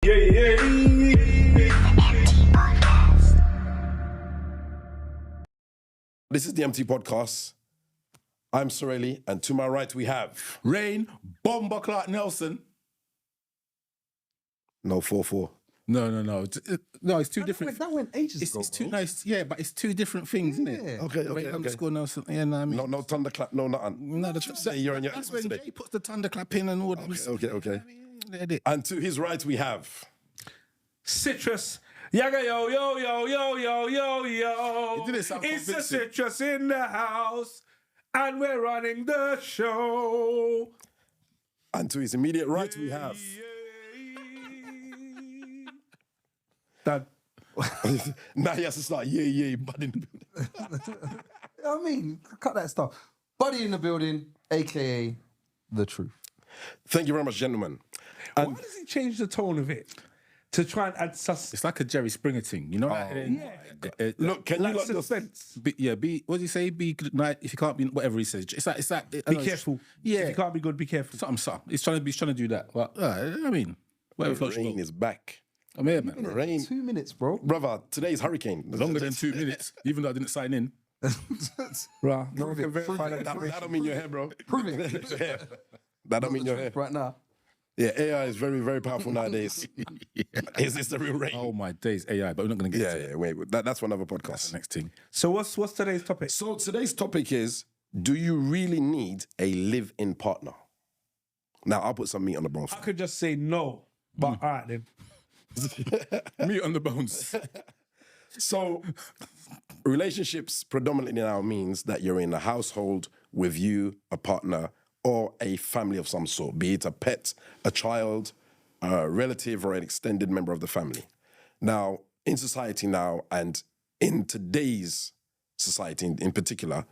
This is the eMpTy podcast. I'm Sirelli, and to my right we have Rain Bomber Clark Nelson. No 4-4. No. No, it's two different. That went ages ago. It's two nice, yeah, but it's two different things, isn't it? Okay. Rain underscore Nelson. Yeah, no, I mean, No thunderclap, no nothing. no, You're on your that's when Jay puts the thunderclap in and all that. Okay. I mean, And to his right we have Citrus. Yaga yo. It didn't sound It's the convincing. Citrus in the house, and we're running the show. And to his immediate right we have Dad. now he has to start but in the building. I mean, cut that stuff. Buddy in the building, aka The Truth. Thank you very much, gentlemen. Why does he change the tone of it to try and add sus? it's like a Jerry Springer thing, you know? Look, can you Like lot just suspense. Be. What does he say? Be good night if you can't be. Whatever he says. It's like. Be careful. Yeah. If you can't be good, be careful. Something. He's trying to do that. But I mean, whatever floats your rain boat. is back. I'm here, man. Rain. 2 minutes, bro. Brother, today's hurricane. Longer than 2 minutes, even though I didn't sign in. Right. No one can verify that. That don't mean your hair, bro. Prove it. That don't mean your hair. Right now. Yeah, AI is very, very powerful nowadays. Is this the real rain? Oh my days, AI. But we're not going to get to it. Yeah, wait. That's for another That's podcast. the next thing. So what's today's topic? So today's topic is, do you really need a live-in partner? Now, I'll put some meat on the bones. I could just say no, but all right then. Meat on the bones. So relationships predominantly now means that you're in a household with you, a partner, or a family of some sort, be it a pet, a child, a relative, or an extended member of the family. Now, in society now, and in today's society in particular,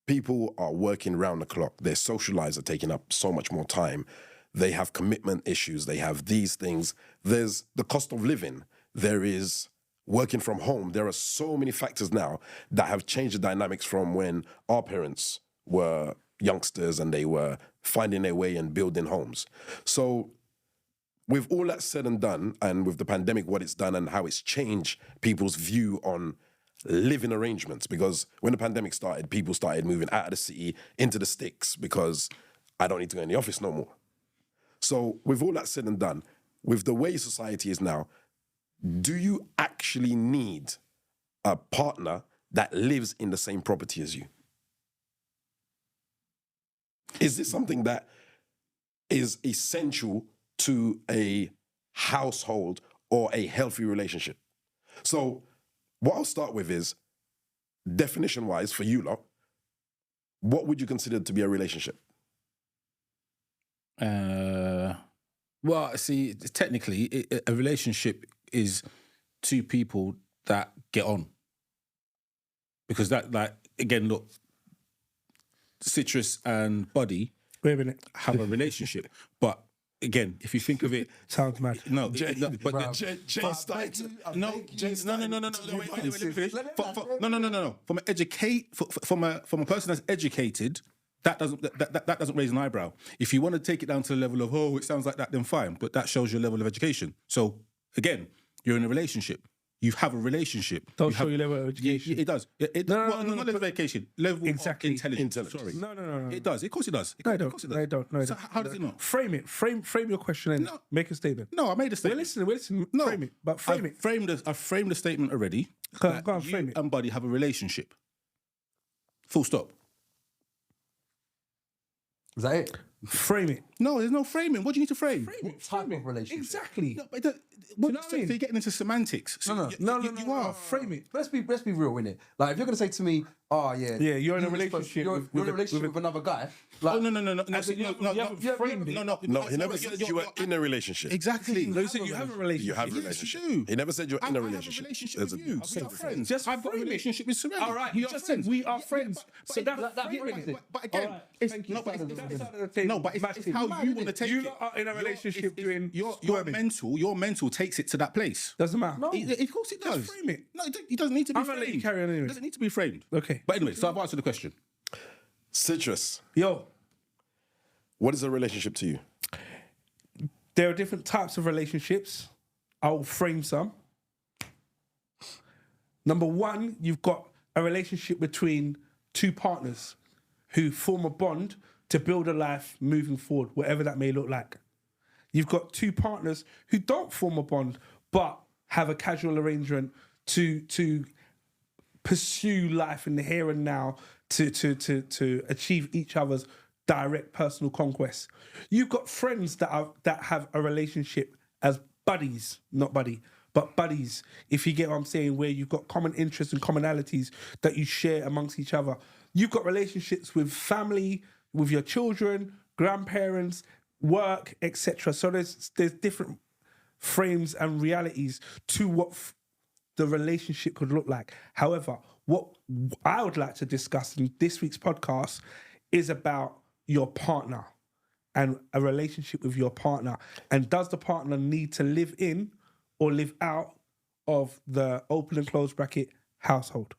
people are working round the clock. Their social lives are taking up so much more time. They have commitment issues. They have these things. There's the cost of living. There is working from home. There are so many factors now that have changed the dynamics from when our parents were youngsters and they were finding their way and building homes. So with all that said and done, and with the pandemic, what it's done and how it's changed people's view on living arrangements, because when the pandemic started, people started moving out of the city into the sticks because I don't need to go in the office no more. So with all that said and done, with the way society is now, do you actually need a partner that lives in the same property as you? Is this something that is essential to a household or a healthy relationship? So what I'll start with is, definition-wise, for you lot, what would you consider to be a relationship? Well, see, technically, a relationship is two people that get on. Because that, like, again, look, Citrus and Buddy Wait a minute. have a relationship. But again, if you think of it, Sounds mad. no, Jay started. No. Wait, let me finish. No. From a person that's educated, that doesn't raise an eyebrow. If you want to take it down to the level of, oh, it sounds like that, then fine. But that shows your level of education. So again, you're in a relationship. You have a relationship. Don't show your level of education. Yeah, it does. Not level of education. Level Exactly. of intelligence. Intelligence. Sorry. No. It does. Of course it does. No, I Of don't. course it No, does. I don't. No, I So don't. how does it not? Frame it. Frame your question and make a statement. No, I made a We're statement. listening. No, Frame it. But frame it. I framed the statement already. Go that on, you frame it. and Buddy have a relationship. Full stop. Is that it? Frame it. No, there's no framing. What do you need to frame? Type of relationship. Exactly. No, but know what I mean? you're getting into semantics. No. You are. Frame it. Let's be real, innit? Like, if you're gonna say to me, "Oh yeah, Yeah, you're in a you relationship You're with in a relationship with another guy." Like, Oh no. you haven't framed it. No, he never said you were in a relationship. Exactly. No, you said you have a relationship. You have a Yes, relationship. you do. He never said you're in a I have relationship. a relationship There's with a you. difference. We are friends. Just I've got a frame it. relationship with Sirelli. All right, you just said we are friends. So that frame it. But again, All right, it's thank you. no, but That's it's out of the table. no, but it's Massive. how you want to take You it. lot are in a relationship doing your squirming. mental takes it to that place. Doesn't matter. Of course it does. frame it. No, it doesn't need to be I'm framed. gonna let you carry on anyway. It doesn't need to be framed. Okay. But anyway, so I've answered the question. Citrus, Yo, what is a relationship to you? There are different types of relationships. I'll frame some. Number one, you've got a relationship between two partners who form a bond to build a life moving forward, whatever that may look like. You've got two partners who don't form a bond, but have a casual arrangement to pursue life in the here and now, to achieve each other's direct personal conquests. You've got friends that have a relationship as buddies, not buddy, but buddies, if you get what I'm saying, where you've got common interests and commonalities that you share amongst each other. You've got relationships with family, with your children, grandparents, work, etc. So there's different frames and realities to what the relationship could look like. However, what I would like to discuss in this week's podcast is about your partner and a relationship with your partner. And does the partner need to live in or live out of the open and closed bracket household?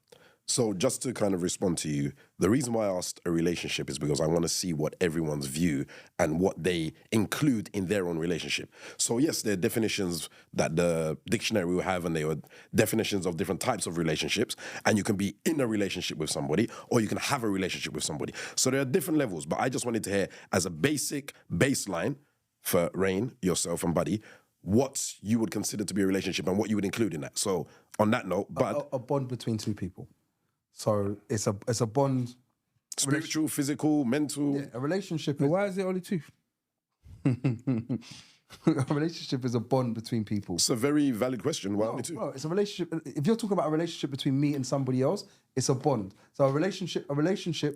So just to kind of respond to you, the reason why I asked a relationship is because I want to see what everyone's view and what they include in their own relationship. So yes, there are definitions that the dictionary will have, and there are definitions of different types of relationships, and you can be in a relationship with somebody or you can have a relationship with somebody. So there are different levels, but I just wanted to hear as a basic baseline for Rain, yourself and Buddy, what you would consider to be a relationship and what you would include in that. So on that note, Bud, a bond between two people. So it's a bond. Spiritual, physical, mental. Yeah, a relationship. But why is it only two? A relationship is a bond between people. It's a very valid question. Why only two? No, it's a relationship. If you're talking about a relationship between me and somebody else, it's a bond. So a relationship.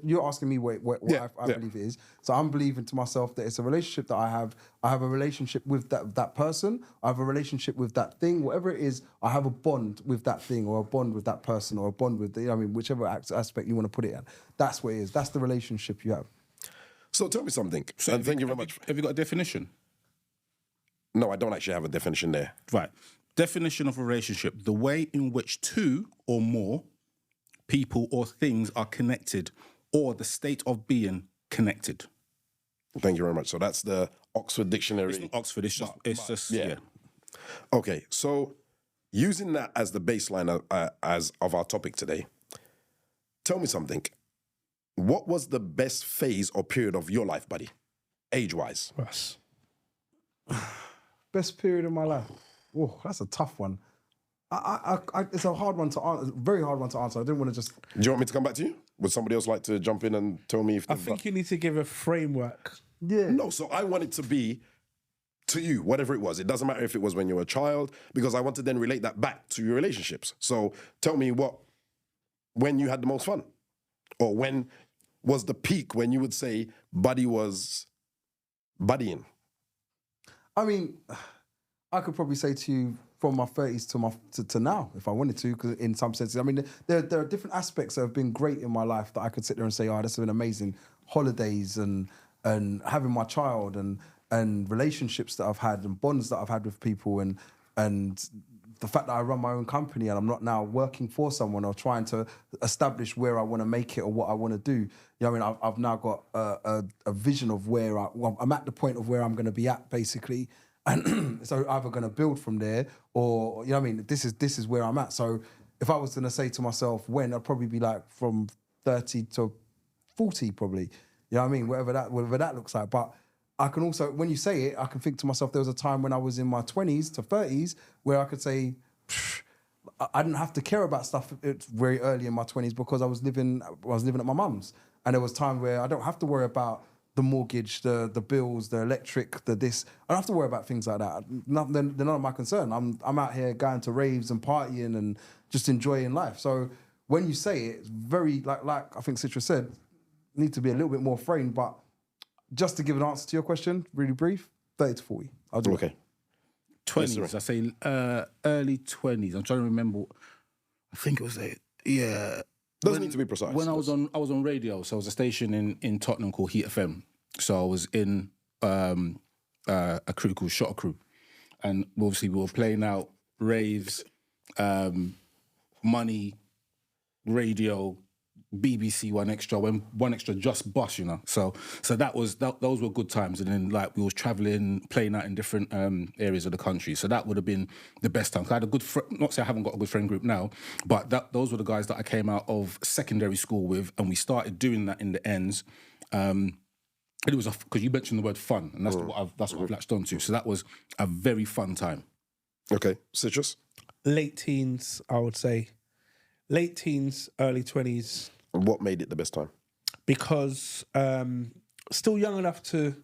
You're asking me what I believe it is. So I'm believing to myself that it's a relationship that I have. I have a relationship with that person. I have a relationship with that thing. Whatever it is, I have a bond with that thing, or a bond with that person, or a bond with whichever aspect you want to put it in. That's what it is. That's the relationship you have. So tell me something. And thank you very much. Have you got a definition? No, I don't actually have a definition there. Right. Definition of a relationship: the way in which two or more people or things are connected, or the state of being connected. Thank you very much. So that's the Oxford Dictionary. It's not Oxford. It's just yeah. Okay, so using that as the baseline as of our topic today, tell me something. What was the best phase or period of your life, Buddy, age-wise? Yes. Best period of my life. Oh, that's a tough one. It's a hard one to answer. Very hard one to answer. I didn't want to just. Do you want me to come back to you? Would somebody else like to jump in and tell me if? I think you need to give a framework. Yeah. No, so I want it to be to you, whatever it was. It doesn't matter if it was when you were a child, because I want to then relate that back to your relationships. So tell me when you had the most fun, or when was the peak when you would say Buddy was buddying. I mean, I could probably say to you from my 30s to now, if I wanted to, because in some senses, I mean, there are different aspects that have been great in my life that I could sit there and say, oh, this has been amazing. Holidays and having my child and relationships that I've had and bonds that I've had with people and the fact that I run my own company and I'm not now working for someone or trying to establish where I want to make it or what I want to do. You know what I mean? I've now got a vision of where I'm at the point of where I'm going to be at, basically. And so either going to build from there or, you know what I mean? This is where I'm at. So if I was going to say to myself when, I'd probably be like from 30 to 40 probably. You know what I mean? Whatever that looks like. But I can also, when you say it, I can think to myself, there was a time when I was in my 20s to 30s where I could say, I didn't have to care about stuff very early in my 20s because I was living at my mum's. And there was time where I don't have to worry about the mortgage, the bills, the electric, the this. I don't have to worry about things like that. They're none of my concern. I'm out here going to raves and partying and just enjoying life. So when you say it, it's very, like I think Citra said, need to be a little bit more framed, but just to give an answer to your question, really brief, 30 to 40. I'll do Okay. 20s, Yes, I say early 20s. I'm trying to remember. I think it was Doesn't need to be precise. When I was on radio, so I was a station in Tottenham called Heat FM. So I was in a crew called Shot Crew, and obviously we were playing out raves, money, radio, BBC One Extra when One Extra just bust, you know. So those were good times. And then like we was traveling, playing out in different areas of the country. So that would have been the best time. I had a good not say I haven't got a good friend group now, but those were the guys that I came out of secondary school with, and we started doing that in the ends. And it was because you mentioned the word fun, and that's what I've latched onto. So that was a very fun time. Okay, Citrus? Late teens, I would say. Late teens, early 20s. And what made it the best time? Because still young enough to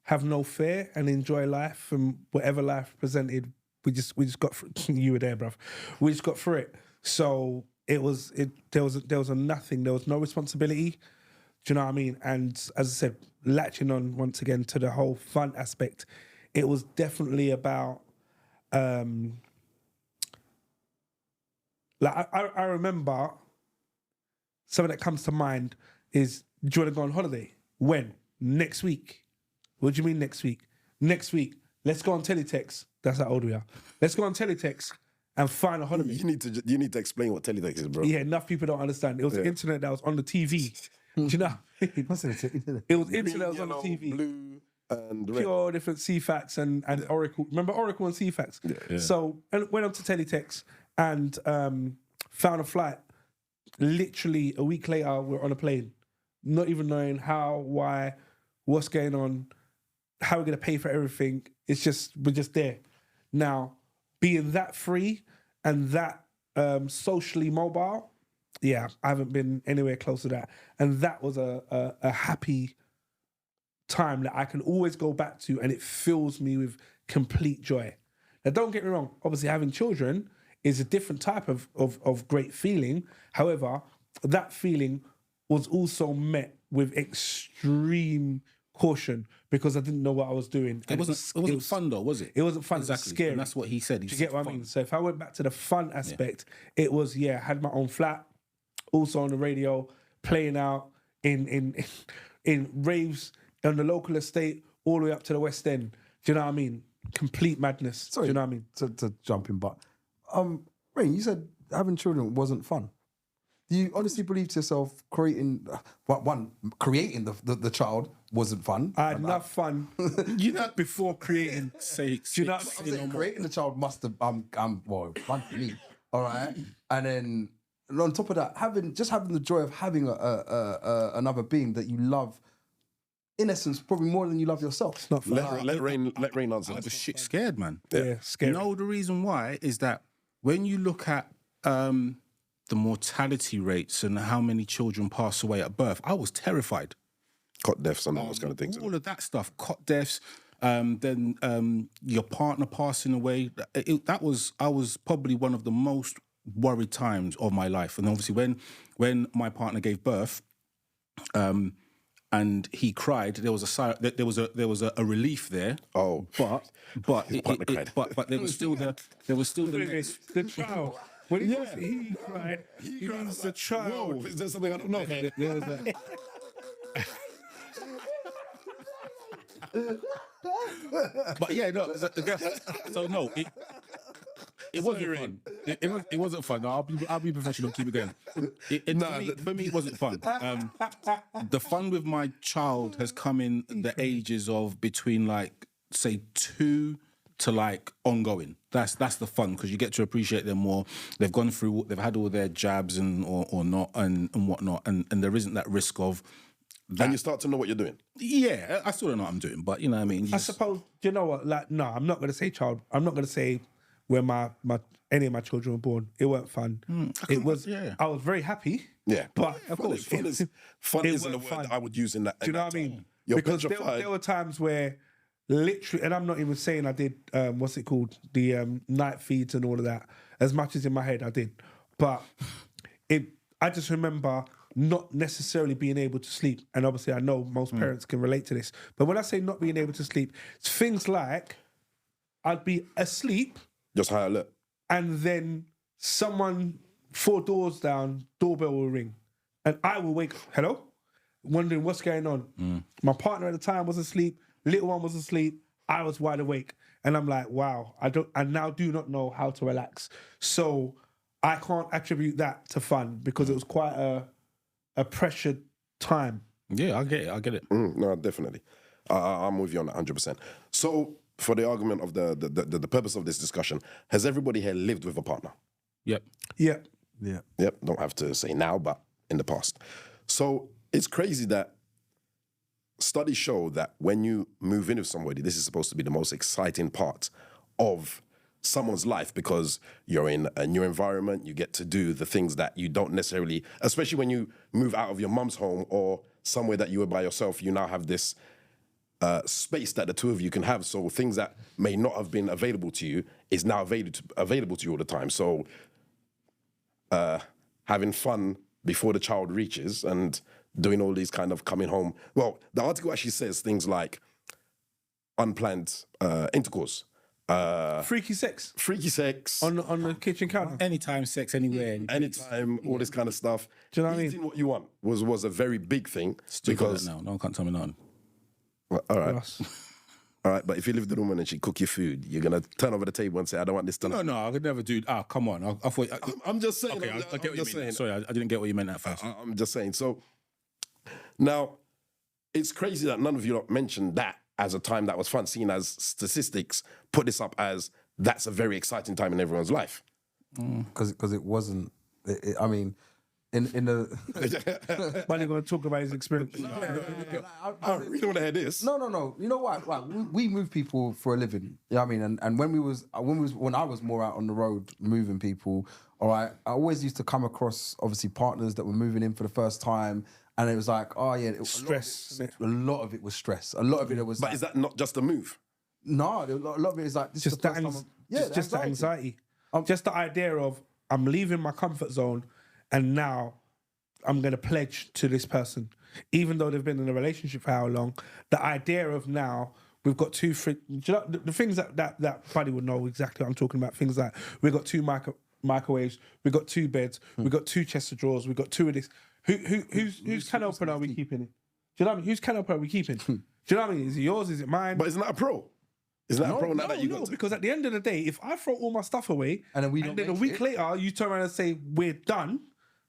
have no fear and enjoy life, and whatever life presented, we just got through. You were there, bruv. We just got through it. So there was a nothing. There was no responsibility. Do you know what I mean? And as I said, latching on once again to the whole fun aspect, it was definitely about. Like I remember something that comes to mind is, do you want to go on holiday? When? Next week. What do you mean next week? Next week. Let's go on teletext. That's how old we are. Let's go on teletext and find a holiday. You need to explain what teletext is, bro. Yeah, enough people don't understand. It was the internet that was on the TV. Do you know? What's it? It was internet that was on the TV. Blue and red. Pure different CFAX and Oracle. Remember Oracle and CFAX? Yeah. So and went on to teletext and found a flight. Literally a week later, we're on a plane, not even knowing how, why, what's going on, how we're going to pay for everything. It's just, we're just there. Now, being that free and that socially mobile, yeah, I haven't been anywhere close to that. And that was a happy time that I can always go back to, and it fills me with complete joy. Now, don't get me wrong. Obviously, having children is a different type of great feeling. However, that feeling was also met with extreme caution because I didn't know what I was doing. It wasn't fun though, was it? It wasn't fun. Exactly. It was scary. And that's what he said. Do you get what I mean? So if I went back to the fun aspect, it was, I had my own flat, also on the radio, playing out in raves on the local estate all the way up to the West End. Do you know what I mean? Complete madness. Sorry, do you know what I mean? To jump in, but Rain, you said having children wasn't fun. Do you honestly believe to yourself creating the child wasn't fun? I had enough fun, before creating. Do you know what I'm saying? Creating the child must have fun for me. All right, and then on top of that, having the joy of having another being that you love. In essence, probably more than you love yourself. It's not fun. Let Rain answer. I was shit scared, man. Yeah, scary. You know the reason why is that when you look at the mortality rates and how many children pass away at birth, I was terrified. Cot deaths and all those kind of things. All of that stuff, cot deaths, then your partner passing away. I was probably one of the most worried times of my life. And obviously when my partner gave birth, and he cried, there was a relief there. Oh, but there was still the the child. When he cried, he was the child. Whoa, is there something I don't know? there was a, but yeah, no. So no, it wasn't fun. It wasn't fun. No, I'll be professional. Keep it going. For me, it wasn't fun. The fun with my child has come in the ages of between like say 2 to like ongoing. That's the fun because you get to appreciate them more. They've gone through. They've had all their jabs and or not and whatnot, and there isn't that risk of. And you start to know what you're doing. Yeah, I still don't know what I'm doing, but you know what I mean. I suppose, you know what? Like, no, I'm not going to say child. I'm not going to say where any of my children were born. It weren't fun. It was. Yeah. I was very happy. Yeah, but of course, fun isn't a word I would use in that. Do you know what I mean? You're because there were times where literally, and I'm not even saying I did. What's it called? The night feeds and all of that. As much as in my head, I did, but I just remember not necessarily being able to sleep. And obviously I know most parents can relate to this. But when I say not being able to sleep, it's things like I'd be asleep. Just high alert. And then someone 4 doors down, doorbell will ring. And I will wake, hello? Wondering what's going on. My partner at the time was asleep. Little one was asleep. I was wide awake. And I'm like, wow, I now do not know how to relax. So I can't attribute that to fun because it was quite a a pressured time. Yeah, I get it. No, definitely. I'm with you on that 100%. So, for the argument of the purpose of this discussion, has everybody here lived with a partner? Yep. Yeah. Yeah. Yep, don't have to say now, but in the past. So it's crazy that studies show that when you move in with somebody, this is supposed to be the most exciting part of someone's life because you're in a new environment, you get to do the things that you don't necessarily, especially when you move out of your mum's home or somewhere that you were by yourself, you now have this space that the two of you can have. So things that may not have been available to you is now available to you all the time. So having fun before the child reaches and doing all these kind of coming home. Well, the article actually says things like unplanned intercourse. Freaky sex Freaky sex. on the kitchen counter. Anytime, sex, anywhere. Anytime, all this kind of stuff. Do you know what I mean? Eating what you want was a very big thing. Still got Because that now. No one can't tell me nothing. Well, all right. Us. All right, but if you live with a woman and she cook your food, you're going to turn over the table and say, I don't want this tonight. No, I could never do. Come on. I thought. I'm just saying. Okay, I I'm get what you just mean. saying. Sorry, I didn't get what you meant at first. I'm just saying. So now it's crazy that none of you lot mentioned that as a time that was fun, seeing as statistics put this up as that's a very exciting time in everyone's life. Because it wasn't. I mean, in the. When are going to talk about his experience? I really want to hear this. No. You know what? Like, we move people for a living. You know what I mean? And when I was more out on the road moving people, all right, I always used to come across obviously partners that were moving in for the first time, and it was like, oh yeah, Stress. A lot of it was stress. A lot of it was. But like, is that not just a move? no? A lot of it is like this is Just the that, first time. just that anxiety. Just the idea of I'm leaving my comfort zone, and now I'm going to pledge to this person, even though they've been in a relationship for how long. The idea of now we've got two. Do you know, the things that Buddy would know exactly what I'm talking about. Things like we've got two microwaves, we've got two beds, we've got two chests of drawers, we've got two of this. Whose can opener are we keeping? Do you know what I mean? Whose can opener are we keeping? Do you know what I mean? Is it yours? Is it mine? But isn't that a pro? Isn't that a pro now that you No, got to? because at the end of the day, if I throw all my stuff away And then we don't a make week it. later you turn around and say we're done,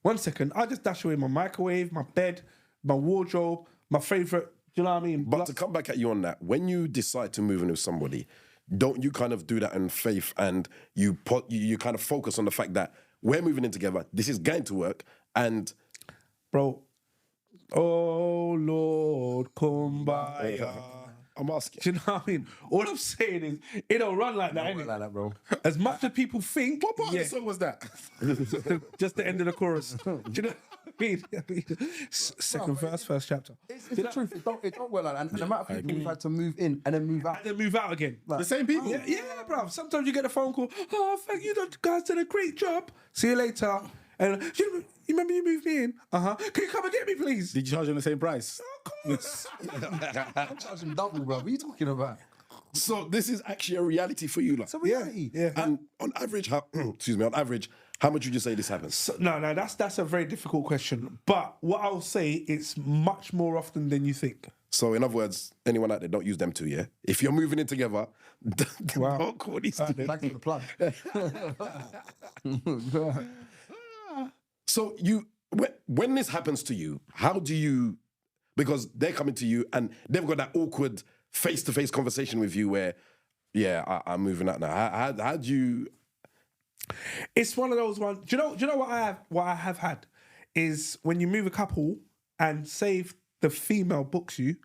1 second, I just dash away my microwave, my bed, my wardrobe, my favourite. Do you know what I mean? But to come back at you on that, when you decide to move in with somebody, don't you kind of do that in faith and you kind of focus on the fact that we're moving in together, this is going to work, and Bro, oh Lord, kumbaya. I'm asking. Do you know what I mean? All I'm saying is, it don't run like that, Like innit? that, bro. As much as people think, What part of the song was that? just the end of the chorus. Do you know what I mean? Second verse, first chapter. It's the truth. It don't work like that. And the amount of people who've had to move in and then move out. And then move out again. The same people. Yeah, bro. Sometimes you get a phone call. Oh, thank you, the guys did a great job. See you later. And you remember you moved me in? Can you come and get me, please? Did you charge them the same price? I'm charging double, bro. What are you talking about? So this is actually a reality for you, like. It's a reality. Yeah. And on average, how much would you say this happens? So, no, that's a very difficult question. But what I'll say, it's much more often than you think. So in other words, anyone out there, don't use them two, yeah? If you're moving in together, don't call these two. Thanks for the plug. So when this happens to you, how do you, because they're coming to you and they've got that awkward face-to-face conversation with you where, yeah, I'm moving out now. How do you... It's one of those ones. Do you know what I have had is when you move a couple and say if the female books you,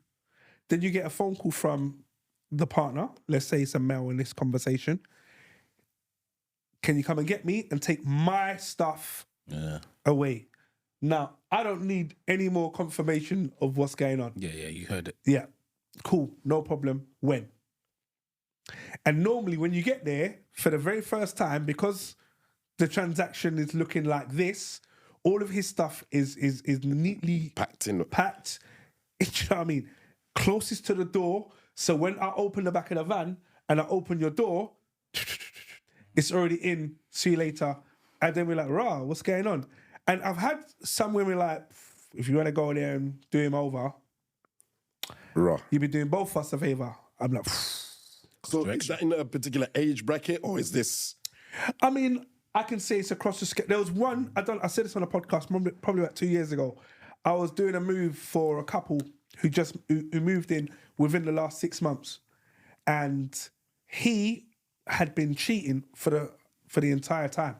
then you get a phone call from the partner. Let's say it's a male in this conversation. Can you come and get me and take my stuff away? Now, I don't need any more confirmation of what's going on. Yeah, you heard it. Yeah, cool, no problem. When? And normally when you get there for the very first time, because the transaction is looking like this, all of his stuff is neatly Packed in. packed. Do you know what I mean? Closest to the door. So when I open the back of the van and I open your door, it's already in. See you later. And then we're like, rah, what's going on? And I've had some women like, if you want to go there and do him over, Raw. you've been doing both of us a favour. I'm like, So is that in a particular age bracket or is this... I mean, I can say it's across the scale. There was one, I said this on a podcast probably about 2 years ago. I was doing a move for a couple who moved in within the last 6 months, and he had been cheating for the entire time.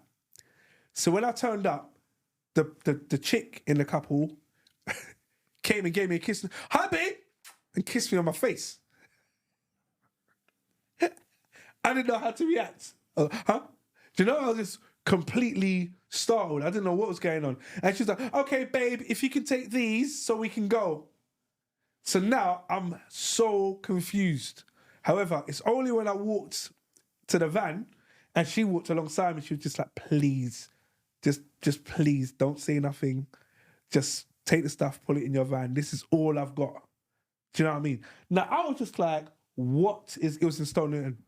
So when I turned up, the chick in the couple came and gave me a kiss. Hi, babe, and kissed me on my face. I didn't know how to react. Huh? Do you know, I was just completely startled. I didn't know what was going on. And she was like, okay, babe, if you can take these so we can go. So now I'm so confused. However, it's only when I walked to the van and she walked alongside me, she was just like, please, just please don't say nothing. Just take the stuff, put it in your van. This is all I've got. Do you know what I mean? Now, I was just like, it was in Stone Newton.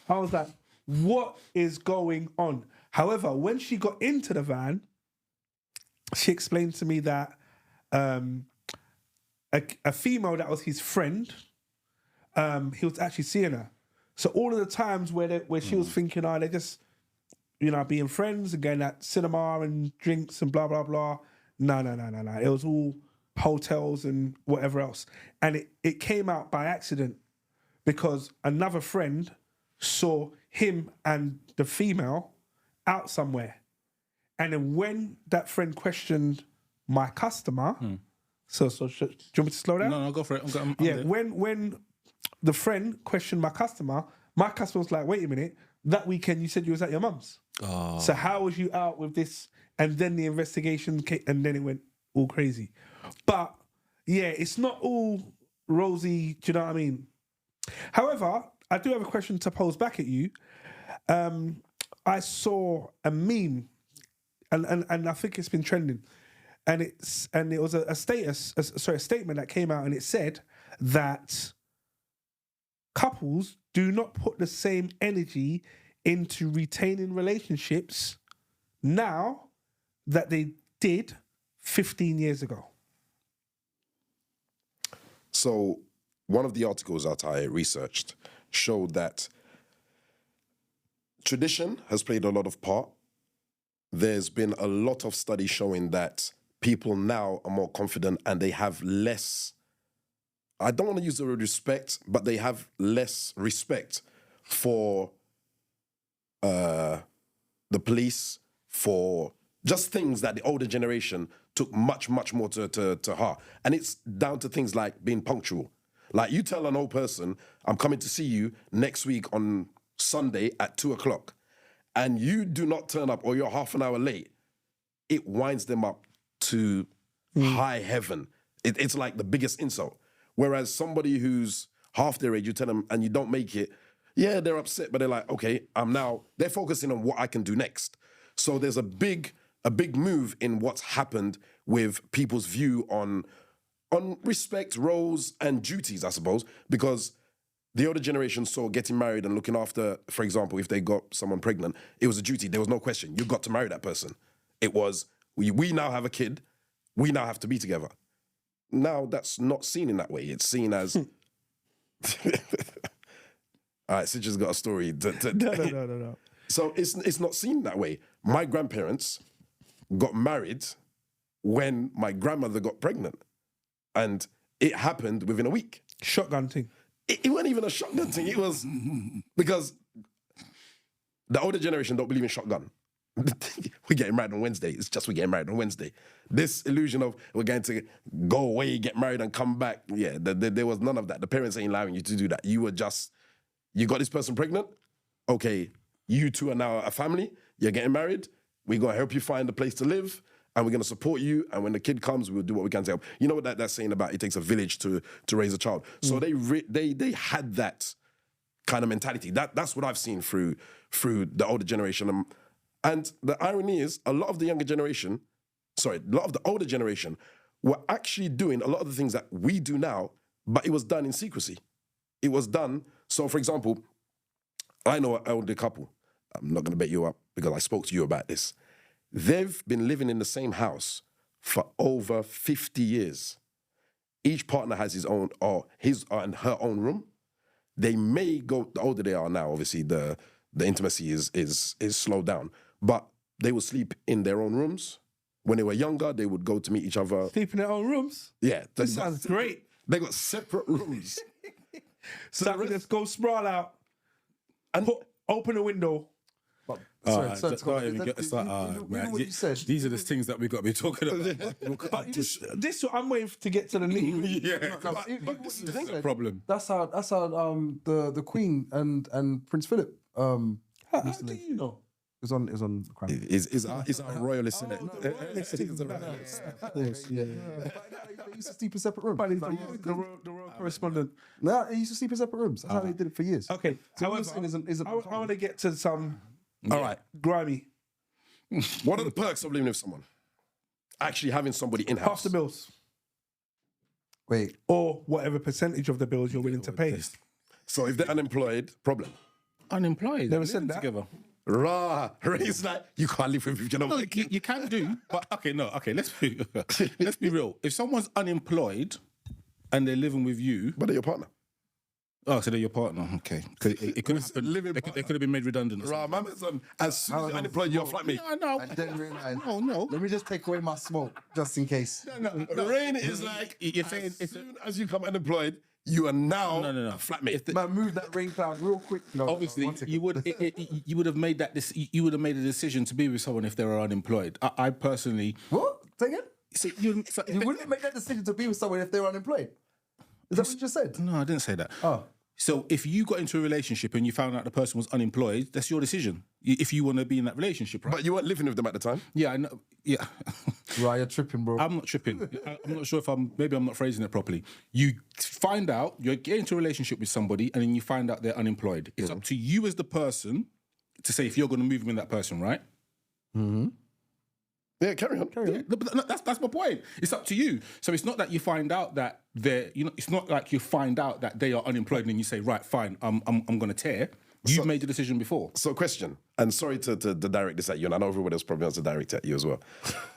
I was like, what is going on? However, when she got into the van, she explained to me that a female that was his friend, he was actually seeing her. So all of the times where she was thinking, they're just, being friends and going at cinema and drinks and blah, blah, blah. No. It was all hotels and whatever else. And it came out by accident because another friend saw him and the female out somewhere. And then when that friend questioned my customer, so do you want me to slow down? No, go for it. I'm yeah, there. when the friend questioned my customer was like, wait a minute, that weekend you said you was at your mum's. Oh. So how was you out with this? And then the investigation came, and then it went all crazy. But yeah, it's not all rosy, do you know what I mean? However, I do have a question to pose back at you. I saw a meme, and I think it's been trending, and it was a statement that came out, and it said that couples do not put the same energy into retaining relationships now that they did 15 years ago. So one of the articles that I researched showed that tradition has played a lot of part. There's been a lot of studies showing that people now are more confident and they have less, I don't want to use the word respect, but they have less respect for the police, for just things that the older generation took much, much more to heart. And it's down to things like being punctual. Like you tell an old person, I'm coming to see you next week on Sunday at 2:00, and you do not turn up or you're half an hour late, it winds them up to high heaven. It's like the biggest insult. Whereas somebody who's half their age, you tell them and you don't make it, yeah, they're upset, but they're like, okay, they're focusing on what I can do next. So there's a big move in what's happened with people's view on respect, roles, and duties, I suppose, because the older generation saw getting married and looking after, for example, if they got someone pregnant, it was a duty. There was no question. You got to marry that person. It was, we now have a kid. We now have to be together. Now that's not seen in that way. It's seen as... All right, Sitch's got a story. No. So it's not seen that way. My grandparents got married when my grandmother got pregnant. And it happened within a week. Shotgun thing. It wasn't even a shotgun thing. It was because the older generation don't believe in shotgun. We're getting married on Wednesday. It's just we're getting married on Wednesday. This illusion of we're going to go away, get married, and come back. Yeah, there was none of that. The parents ain't allowing you to do that. You got this person pregnant. Okay, you two are now a family. You're getting married. We're going to help you find a place to live. And we're going to support you. And when the kid comes, we'll do what we can to help. You know what that's saying about it takes a village to raise a child. So they had that kind of mentality. That's what I've seen through the older generation. And the irony is, a lot of the older generation were actually doing a lot of the things that we do now, but it was done in secrecy. It was done. So, for example, I know an elder couple. I'm not going to bet you up because I spoke to you about this. They've been living in the same house for over 50 years. Each partner has his own or his and her own room. They may go, the older they are now, obviously the intimacy is slowed down, but they will sleep in their own rooms. when they were younger, they would go to meet each other. Sleep in their own rooms. Yeah. This sounds great. They got separate rooms. So that we just go sprawl out and open a window. Don't even get us like, man, what you said. these are the things that we got to be talking about. This I'm waiting to get to the meat. But this is the problem. That's how the Queen and Prince Philip How do you know? it was on Crown. Is our royalist, isn't it? They used to sleep in separate rooms. The royal correspondent. No, they used to sleep in separate rooms. That's how they did it for years. Okay, So however, what you're saying isn't I want to get to some All right. grimy. What are the perks of living with someone? Actually having somebody in Half house. the bills. Wait, Or whatever percentage of the bills you're willing to pay. So if they're unemployed, problem. Unemployed. Never said living that. together. Rah, it's like you can't live with if you're not No, working. you can do, but let's be real. If someone's unemployed and they're living with you, But they're your partner. oh, so they're your partner, okay? Because it could have happened. Living They could have been made redundant. Or Rah, man, as soon as you're unemployed, you're a flatmate. no, I didn't realize. no. Let me just take away my smoke just in case. Rain is like, You're saying as it's soon as you come unemployed, you are now No. a flatmate. Man, move that rain cloud real quick. No, obviously one second. you would have made that. You would have made a decision to be with someone if they were unemployed. I personally, What? Say again? so You wouldn't make that decision to be with someone if they were unemployed. Is that what you just said? No, I didn't say that. Oh. So if you got into a relationship and you found out the person was unemployed, that's your decision. If you want to be in that relationship, right? But you weren't living with them at the time. Yeah, I know. Yeah, Right, you're tripping, bro. I'm not tripping. I'm not sure if maybe I'm not phrasing it properly. You find out, you get into a relationship with somebody and then you find out they're unemployed. It's up to you as the person to say if you're going to move in that person, right? Yeah, carry on. Yeah, but that's my point. It's up to you. So it's not that you find out that it's not like you find out that they are unemployed and then you say, right, fine, I'm going to tear. You've made the decision before. So, question, and sorry to direct this at you, and I know everybody else probably wants to direct it at you as well.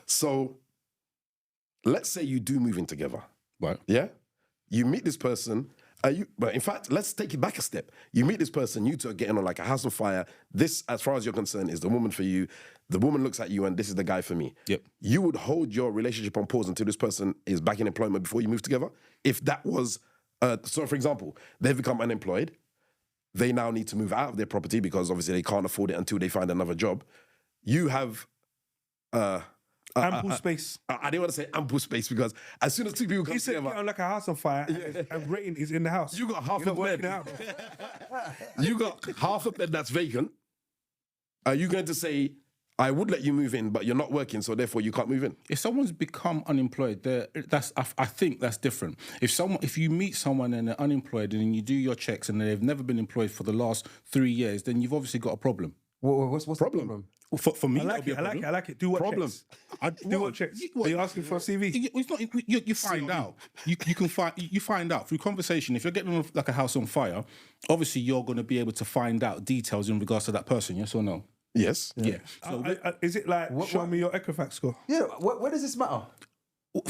So, let's say you do move in together. Right. Yeah? You meet this person. But in fact, let's take it back a step. You meet this person, you two are getting on like a house on fire. This, as far as you're concerned, is the woman for you. The woman looks at you and this is the guy for me. Yep. You would hold your relationship on pause until this person is back in employment before you move together? If that was, so for example, they've become unemployed. They now need to move out of their property because obviously they can't afford it until they find another job. You have... Ample space. I didn't want to say ample space because as soon as two people come You said together... get on like a house on fire and rain is in the house. You got half You're a not working bed. out. You got half a bed that's vacant. Are you going to say, I would let you move in, but you're not working, so therefore you can't move in? If someone's become unemployed, I think that's different. If you meet someone and they're unemployed and then you do your checks and they've never been employed for the last 3 years, then you've obviously got a problem. What's the problem? Well, for me, I like that'll be it. a I like it. Do what Problem. checks. Do what checks. Are you asking for a CV? It's not. You find out. You can find. You find out through conversation. If you're getting on like a house on fire, obviously you're going to be able to find out details in regards to that person. Yes or no? Yes. Yeah. So, Is it like, show me your Equifax score? Yeah, where does this matter?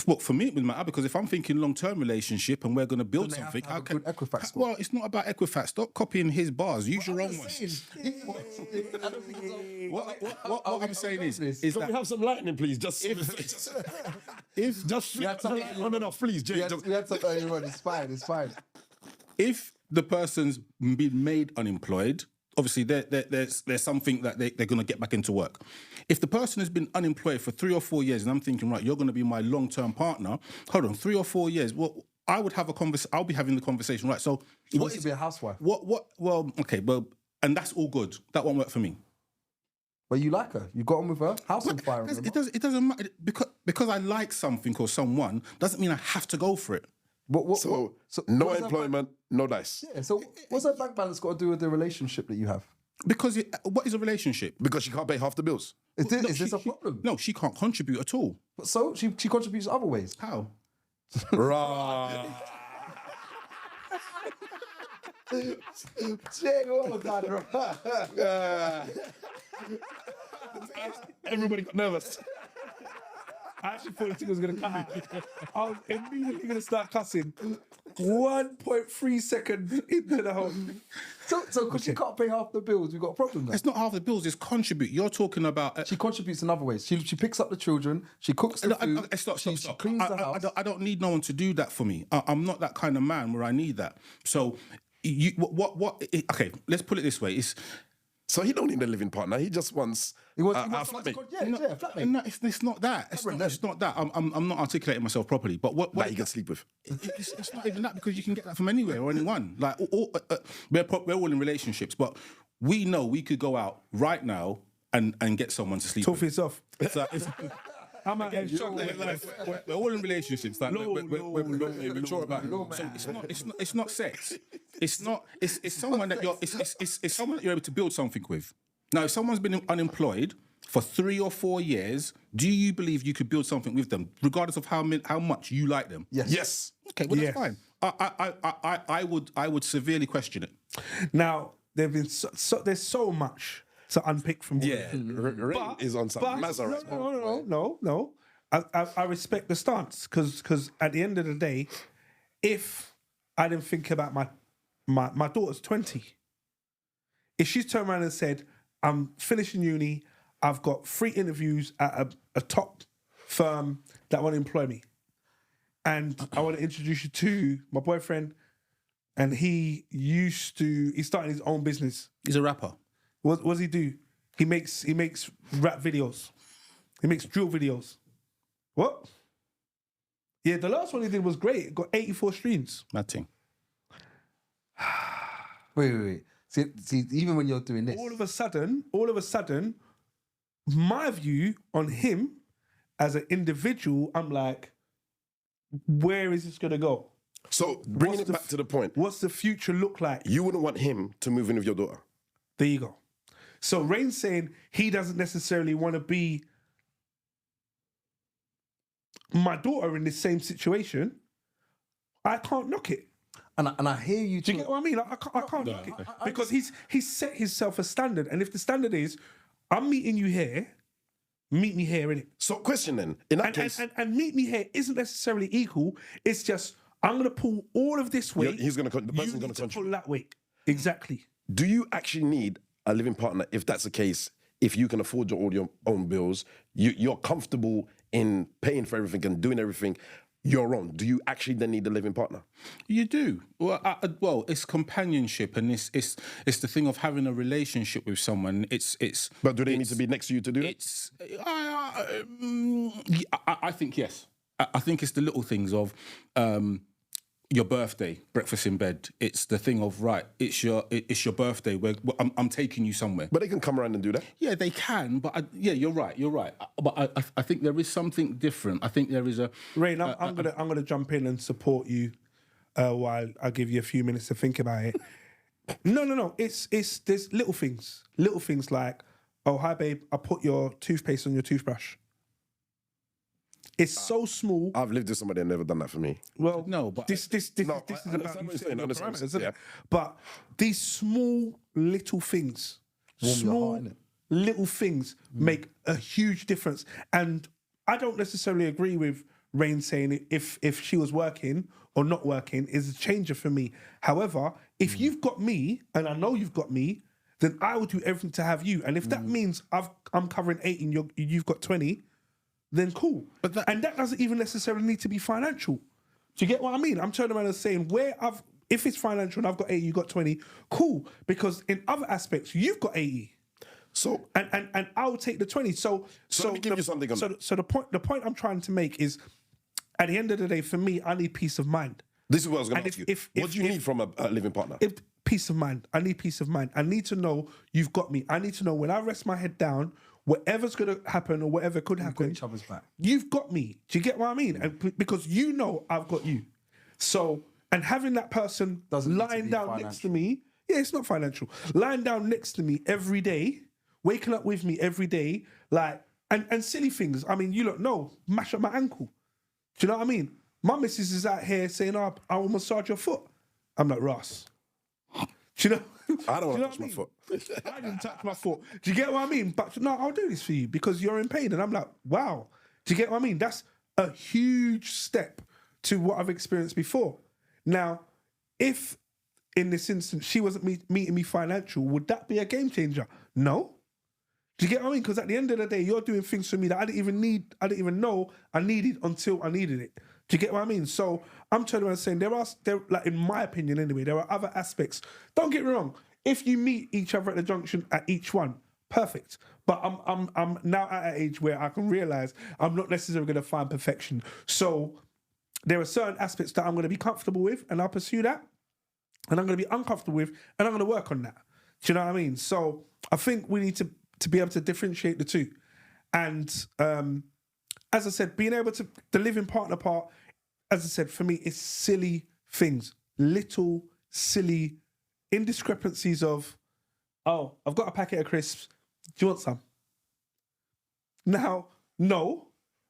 well, for me, it would matter because if I'm thinking long-term relationship and we're going to build Then they have something, to have a good Equifax score. well, it's not about Equifax. Stop copying his bars. Use your own ones. What I'm saying is Can we that have some lightning, please? Just no, please, Jay. We had some earlier on. It's fine. It's fine. if the person's been made unemployed, obviously there's something that they're going to get back into work. If the person has been unemployed for 3 or 4 years and I'm thinking, right, you're going to be my long-term partner, hold on, 3 or 4 years, well, I would have I'll be having the conversation, right, so She wants to be a housewife. well, okay, well, and that's all good. That won't work for me. But you like her. You got on with her. House on fire. It doesn't matter, because I like something or someone doesn't mean I have to go for it. So no employment, no dice. Yeah, so what's that bank balance got to do with the relationship that you have? Because what is a relationship? Because she can't pay half the bills. Is this a problem? No, she can't contribute at all. So she contributes other ways. How? Right. Everybody got nervous. I actually thought the thing was going to come out. I was immediately going to start cussing. 1.3 seconds into the whole. So because she can't pay half the bills, we've got a problem there. It's not half the bills, it's contribute. You're talking about... She contributes in other ways. She picks up the children, she cooks the food, Stop. she cleans the house. I don't need no one to do that for me. I'm not that kind of man where I need that. So, okay, let's put it this way. So he don't need a living partner. He just wants He wants flatmate. flatmate. No, it's not that. It's not that. I'm not articulating myself properly. But what That he can sleep with. it's not even that, because you can get that from anywhere or anyone. Like we're all in relationships, but we know we could go out right now and get someone to sleep Talk with. for yourself. I'm out here struggling. We're all in relationships. Like we're sure about it. So it's not sex. It's someone that it's someone that you're able to build something with. Now, if someone's been unemployed for 3 or 4 years, do you believe you could build something with them, regardless of how much you like them? Yes. Okay, well Yes. that's fine. I would severely question it. Now, there's so much to unpick from. Rain is on some Mazarek. No. I respect the stance because at the end of the day, if I didn't think about my daughter's 20, if she's turned around and said, I'm finishing uni, I've got 3 interviews at a top firm that want to employ me, and I want to introduce you to my boyfriend, and he's starting his own business. He's a rapper. What does he do? He makes rap videos. He makes drill videos. What? Yeah, the last one he did was great. It got 84 streams. Mad thing. Wait. See, even when you're doing this, All of a sudden, my view on him as an individual, I'm like, where is this going to go? So bringing it back to the point, What's the future look like? you wouldn't want him to move in with your daughter. There you go. So Rain's saying he doesn't necessarily want to be my daughter in this same situation. I can't knock it. and I hear you. Do you get what I mean? I can't knock it. Because he's set himself a standard. And if the standard is, I'm meeting you here, meet me here, innit? So question then, in that case, And meet me here isn't necessarily equal. It's just, I'm going to pull all of this weight. the person's you going need to to contribute. pull that weight. Exactly. Do you actually need a living partner if that's the case? If you can afford all your own bills, you're comfortable in paying for everything and doing everything your own. Do you actually then need a living partner? You do. Well, it's companionship, and it's the thing of having a relationship with someone. But do they need to be next to you to do it? I think yes. I think it's the little things of your birthday, breakfast in bed. It's the thing of, right, it's your birthday. I'm taking you somewhere. But they can come around and do that. Yeah, they can. But you're right. But I think there is something different. I think there is a... Rain, I'm gonna jump in and support you while I give you a few minutes to think about it. No. It's there's little things like, oh hi babe, I put your toothpaste on your toothbrush. It's so small. I've lived with somebody and never done that for me. Well, No, but this is about I you understand what you're setting saying, I your understand what parameters, you're isn't saying, it? But these small little things, your heart, innit? little things make a huge difference. And I don't necessarily agree with Rain saying if she was working or not working is a changer for me. However, if you've got me, and I know you've got me, then I will do everything to have you. And if that means I'm covering 8 and you've got 20, then cool. And that doesn't even necessarily need to be financial. Do you get what I mean? I'm turning around and saying, if it's financial and I've got 80, you've got 20, cool. Because in other aspects, you've got 80. So And I'll take the 20. So let me give you something on that. So the point I'm trying to make is, at the end of the day, for me, I need peace of mind. this is what I was going And to ask you. What do you need from a living partner? Peace of mind. I need peace of mind. I need to know you've got me. I need to know when I rest my head down, whatever's going to happen or whatever could happen, each other's back. you've got me. Do you get what I mean? And because you know I've got you. So, and having that person Doesn't need to lying be down financial. next to me, yeah, it's not financial. Lying down next to me every day, waking up with me every day, like, and silly things. I mean, you lot know, mash up my ankle. Do you know what I mean? My missus is out here saying, oh, I will massage your foot. I'm like, Ross. Do you know? I don't Do you want know to touch what I my mean? foot. I didn't touch my foot. Do you get what I mean? But no, I'll do this for you because you're in pain. And I'm like, wow. Do you get what I mean? That's a huge step to what I've experienced before. Now, if in this instance, she wasn't meeting me financial, would that be a game changer? No. Do you get what I mean? Because at the end of the day, you're doing things for me that I didn't even know I needed until I needed it. Do you get what I mean? So I'm turning around saying there, like in my opinion anyway, there are other aspects. Don't get me wrong. If you meet each other at the junction at each one, perfect. But I'm now at an age where I can realise I'm not necessarily going to find perfection. So there are certain aspects that I'm going to be comfortable with, and I'll pursue that. And I'm going to be uncomfortable with, and I'm going to work on that. Do you know what I mean? So I think we need to be able to differentiate the two. And as I said, being able to, the living partner part, as I said, for me, it's silly things. Little, silly indiscrepancies of, oh, I've got a packet of crisps. Do you want some? Now, no,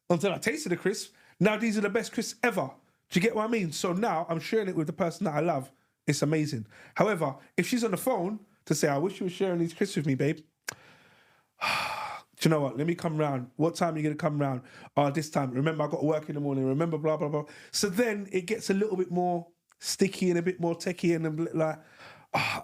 until I tasted the crisps. Now these are the best crisps ever. Do you get what I mean? So now I'm sharing it with the person that I love. It's amazing. However, if she's on the phone to say, I wish you were sharing these crisps with me, babe. Do you know what? Let me come round. What time are you going to come round? Oh, this time. Remember, I got to work in the morning. Remember, blah, blah, blah. So then it gets a little bit more sticky and a bit more techie and I'm like,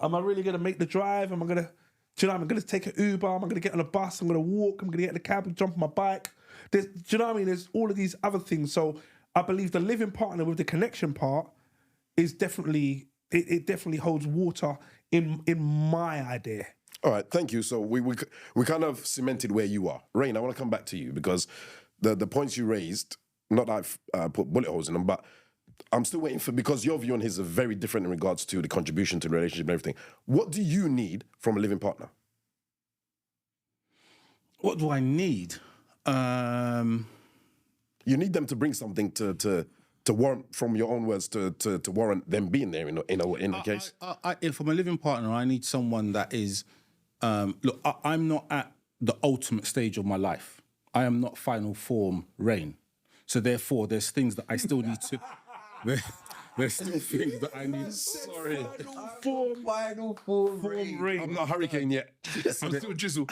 am I really going to make the drive? Am I going to, do you know, I'm going to take an Uber. I'm going to get on a bus. I'm going to walk. I'm going to get in the cab and jump on my bike. Do you know what I mean? There's all of these other things. So I believe the living partner with the connection part is definitely, it definitely holds water in my idea. All right, thank you. So we kind of cemented where you are. Rain, I want to come back to you because the points you raised, not that I've put bullet holes in them, but I'm still waiting for, because your view on his are very different in regards to the contribution to the relationship and everything. What do you need from a living partner? What do I need? You need them to bring something to warrant, from your own words, to warrant them being there in a case. From a living partner, I need someone that is. Look, I'm not at the ultimate stage of my life. I am not final form Rain. So therefore, there's things that I still need to. There's still things that I need. Sorry. Final form Rain. I'm not Hurricane yet. I'm still Jizzle.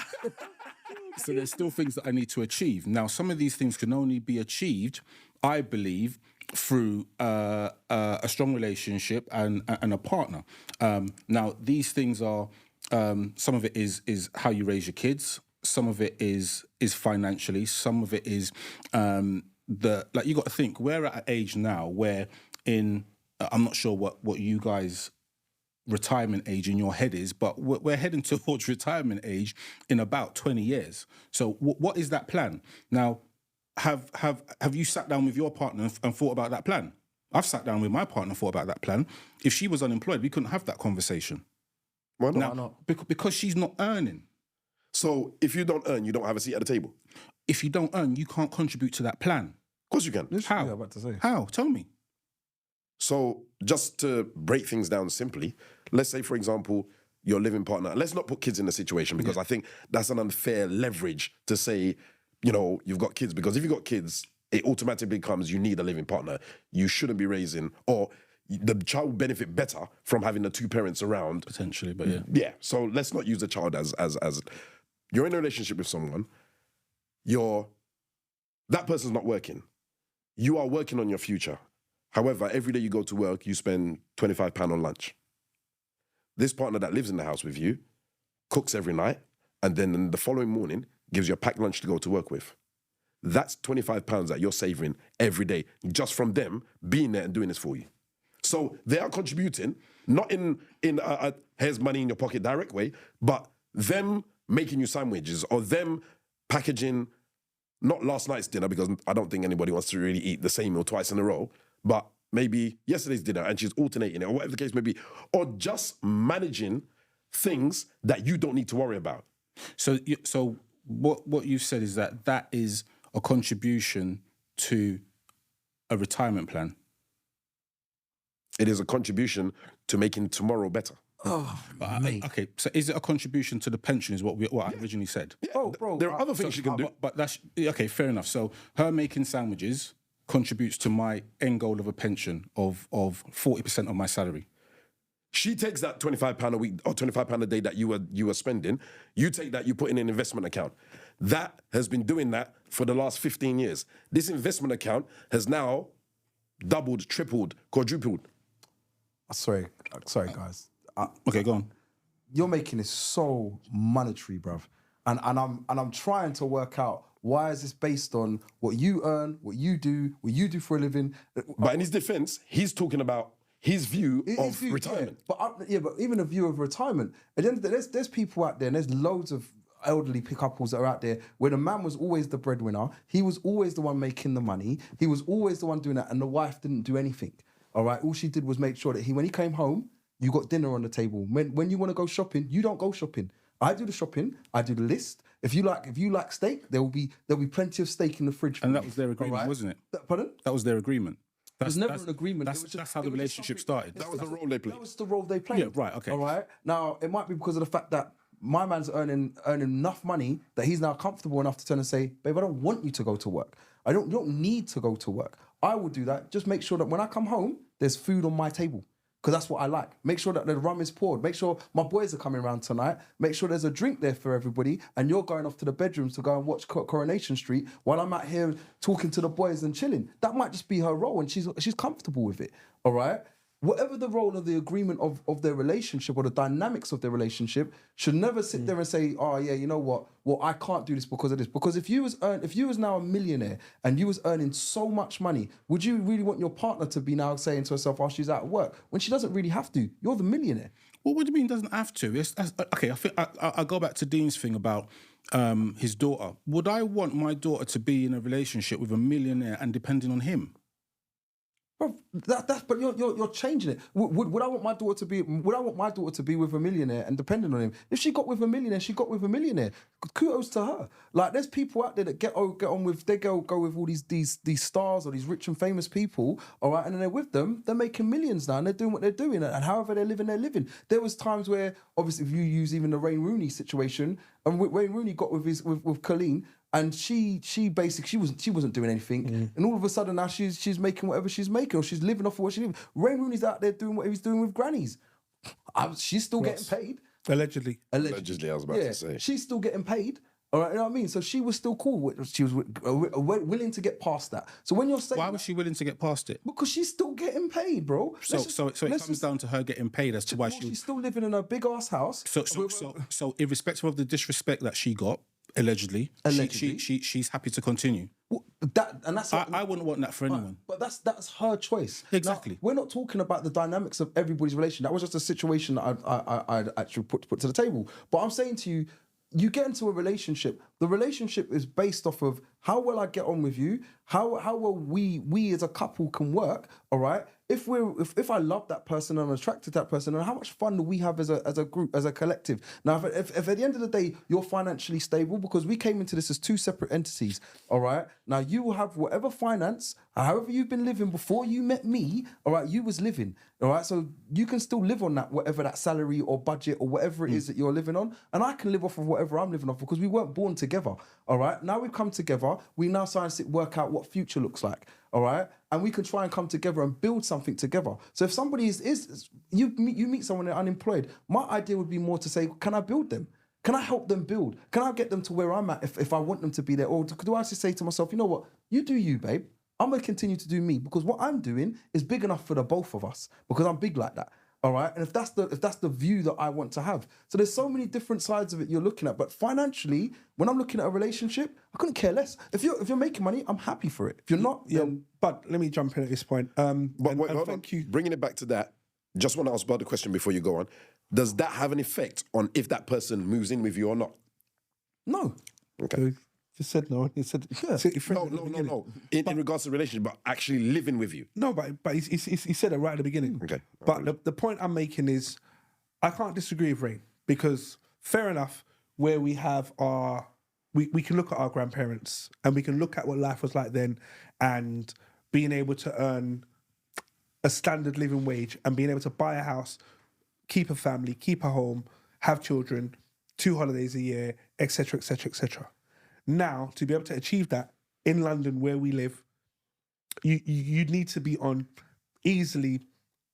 So there's still things that I need to achieve. Now, some of these things can only be achieved, I believe, through a strong relationship and a partner. Now, these things are, some of it is how you raise your kids. Some of it is financially. Some of it is like you got to think, we're at an age now where I'm not sure what you guys retirement age in your head is, but we're heading towards retirement age in about 20 years. So what is that plan? Now, have you sat down with your partner and thought about that plan? I've sat down with my partner and thought about that plan. If she was unemployed, we couldn't have that conversation. Why not? Now, because she's not earning. So if you don't earn, you don't have a seat at the table? If you don't earn, you can't contribute to that plan. Of course you can. How? Yeah, about to say. How? Tell me. So just to break things down simply, let's say, for example, your living partner, let's not put kids in the situation because I think that's an unfair leverage to say, you've got kids, because if you've got kids, it automatically becomes you need a living partner. You shouldn't be raising, or the child will benefit better from having the two parents around. Potentially, but yeah. Yeah, so let's not use the child as you're in a relationship with someone, that person's not working. You are working on your future. However, every day you go to work, you spend £25 on lunch. This partner that lives in the house with you cooks every night, and then the following morning gives you a packed lunch to go to work with. That's £25 that you're saving every day, just from them being there and doing this for you. So they are contributing, not in a here's money in your pocket direct way, but them making you sandwiches or them packaging, not last night's dinner, because I don't think anybody wants to really eat the same meal twice in a row, but maybe yesterday's dinner and she's alternating it, or whatever the case may be, or just managing things that you don't need to worry about. So what you've said is that is a contribution to a retirement plan. It is a contribution to making tomorrow better. Okay, so is it a contribution to the pension? Is what I originally said? Yeah, Oh, bro, there are other things you can do. But that's okay. Fair enough. So her making sandwiches contributes to my end goal of a pension of 40% of my salary. She takes that £25 a week or £25 a day that you were spending. You take that, you put in an investment account. That has been doing that for the last 15 years. This investment account has now doubled, tripled, quadrupled. sorry, guys. Okay, go on. You're making this so monetary, bruv. And I'm trying to work out why is this based on what you earn, what you do for a living. But in his defense, he's talking about his view of retirement. Yeah. But even a view of retirement. At the end of the day, there's people out there, and there's loads of elderly couples that are out there where the man was always the breadwinner. He was always the one making the money. He was always the one doing that, and the wife didn't do anything. All right, all she did was make sure that when he came home, you got dinner on the table. When you want to go shopping, you don't go shopping. I do the shopping. I do the list. If you like steak, there'll be plenty of steak in the fridge. And that was their agreement, wasn't it? Pardon? That was their agreement. It was never an agreement. That's how the relationship started. That was the role they played. That was the role they played. Yeah, right, okay. All right. Now, it might be because of the fact that my man's earning enough money that he's now comfortable enough to turn and say, babe, I don't want you to go to work. You don't need to go to work. I will do that. Just make sure that when I come home, there's food on my table. Because that's what I like. Make sure that the rum is poured. Make sure my boys are coming around tonight. Make sure there's a drink there for everybody. And you're going off to the bedrooms to go and watch Coronation Street while I'm out here talking to the boys and chilling. That might just be her role, and she's comfortable with it. All right? Whatever the role of the agreement of their relationship or the dynamics of their relationship, should never sit there and say, oh yeah, you know what? Well, I can't do this because of this. Because if you was now a millionaire and you was earning so much money, would you really want your partner to be now saying to herself, oh, she's out of work, when she doesn't really have to? You're the millionaire. Well, what do you mean doesn't have to? Okay, I think I go back to Dean's thing about his daughter. Would I want my daughter to be in a relationship with a millionaire and depending on him? Bro, but you're changing it. Would I want my daughter to be? Would I want my daughter to be with a millionaire and depending on him? If she got with a millionaire, she got with a millionaire. Kudos to her. Like, there's people out there that get on with, they go with all these stars or these rich and famous people, all right, and then they're with them. They're making millions now, and they're doing what they're doing, and however they're living. There was times where, obviously, if you use even the Wayne Rooney situation, and Wayne Rooney got with Colleen. And she basically she wasn't doing anything, and all of a sudden now she's making whatever she's making, or she's living off of what she's living. Wayne Rooney's out there doing what he's doing with grannies. She's still getting paid. Allegedly, I was about to say. She's still getting paid. All right, you know what I mean? So she was still cool. She was willing to get past that. So when you're saying, why was she willing to get past it? Because she's still getting paid, bro. So it comes down to her getting paid as to why she's still living in a big ass house. So irrespective of the disrespect that she got, allegedly. She's happy to continue. Well, I wouldn't want that for anyone. But that's her choice. Exactly. Now, we're not talking about the dynamics of everybody's relation. That was just a situation that I actually put to the table. But I'm saying to you, you get into a relationship. The relationship is based off of how well I get on with you, how well we as a couple can work. All right. If I love that person and I'm attracted to that person, and how much fun do we have as a group, as a collective? Now, if at the end of the day you're financially stable, because we came into this as two separate entities, all right? Now you will have whatever finance, however you've been living before you met me, all right? You was living, all right? So you can still live on that, whatever that salary or budget or whatever it is that you're living on, and I can live off of whatever I'm living off, because we weren't born together, all right? Now we've come together, we now start to work out what future looks like. All right, and we can try and come together and build something together. So if somebody is you meet someone that's unemployed, my idea would be more to say, can I build them? Can I help them build? Can I get them to where I'm at if I want them to be there? Or do I just say to myself, you know what, you do you, babe. I'm gonna continue to do me, because what I'm doing is big enough for the both of us, because I'm big like that. All right, and if that's the view that I want to have, so there's so many different sides of it you're looking at. But financially, when I'm looking at a relationship, I couldn't care less. If you're making money, I'm happy for it. If you're not, then... But let me jump in at this point. Thank you. Bringing it back to that, just want to ask about the question before you go on. Does that have an effect on if that person moves in with you or not? No. Okay. Just said no. He said No. In regards to the relationship, but actually living with you. No, but he said it right at the beginning. Okay. But the point I'm making is, I can't disagree with Rain, because fair enough, where we have we can look at our grandparents and we can look at what life was like then, and being able to earn a standard living wage and being able to buy a house, keep a family, keep a home, have children, 2 holidays a year, etc., etc., etc. Now, to be able to achieve that in London where we live, you need to be on easily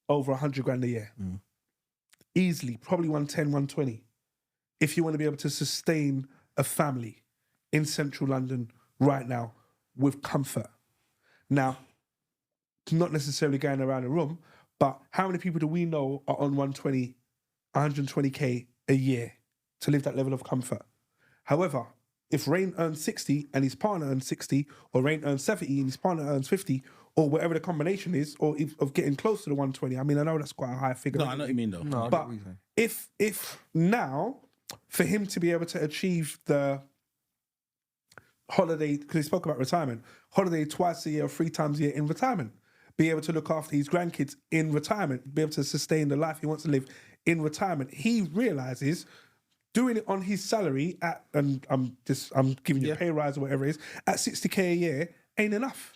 over 100 grand a year. Easily, probably 110, 120. If you want to be able to sustain a family in central London right now with comfort. Now, not necessarily going around a room, But how many people do we know are on 120K a year to live that level of comfort? However, if Rain earns 60 and his partner earns 60, or Rain earns 70 and his partner earns 50, or whatever the combination is, or of getting close to the 120, I mean, I know that's quite a high figure. No, I know what you mean though. No, I get But what you're saying. if now, for him to be able to achieve the holiday, because he spoke about retirement, holiday twice a year or 3 times a year in retirement, be able to look after his grandkids in retirement, be able to sustain the life he wants to live in retirement, he realizes doing it on his salary at, and I'm giving you a pay rise or whatever it is, at 60K a year ain't enough.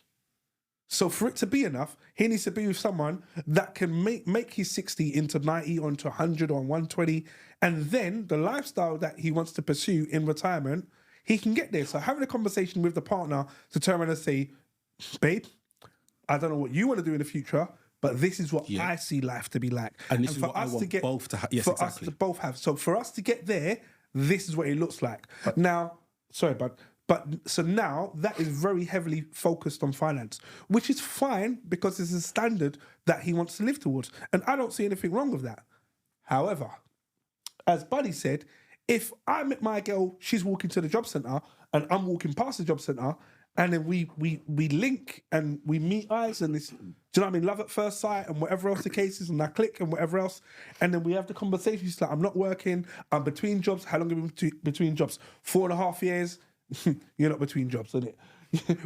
So for it to be enough, he needs to be with someone that can make his 60 into 90 or into 100 or 120, and then the lifestyle that he wants to pursue in retirement, he can get there. So having a conversation with the partner to turn around and say, babe, I don't know what you want to do in the future, but this is what I see life to be like. And this is what I want both to have. Yes, for exactly. us to both have. So for us to get there, this is what it looks like. Now, sorry, but so now that is very heavily focused on finance, which is fine because it's a standard that he wants to live towards. And I don't see anything wrong with that. However, as Buddy said, if I met my girl, she's walking to the job centre and I'm walking past the job centre, and then we link and we meet eyes and this, do you know what I mean? Love at first sight and whatever else the case is, and I click and whatever else. And then we have the conversation. She's like, I'm not working. I'm between jobs. How long have you been between jobs? 4.5 years. You're not between jobs, isn't it?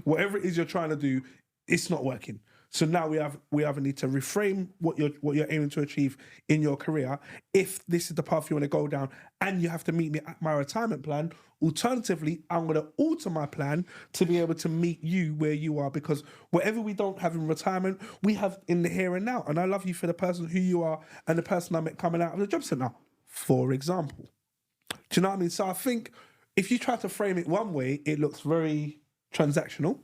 Whatever it is you're trying to do, it's not working. So now we either need to reframe what you're aiming to achieve in your career, if this is the path you want to go down, and you have to meet me at my retirement plan. Alternatively, I'm going to alter my plan to be able to meet you where you are, because whatever we don't have in retirement, we have in the here and now. And I love you for the person who you are and the person I met coming out of the job centre, for example. Do you know what I mean? So I think if you try to frame it one way, it looks very transactional.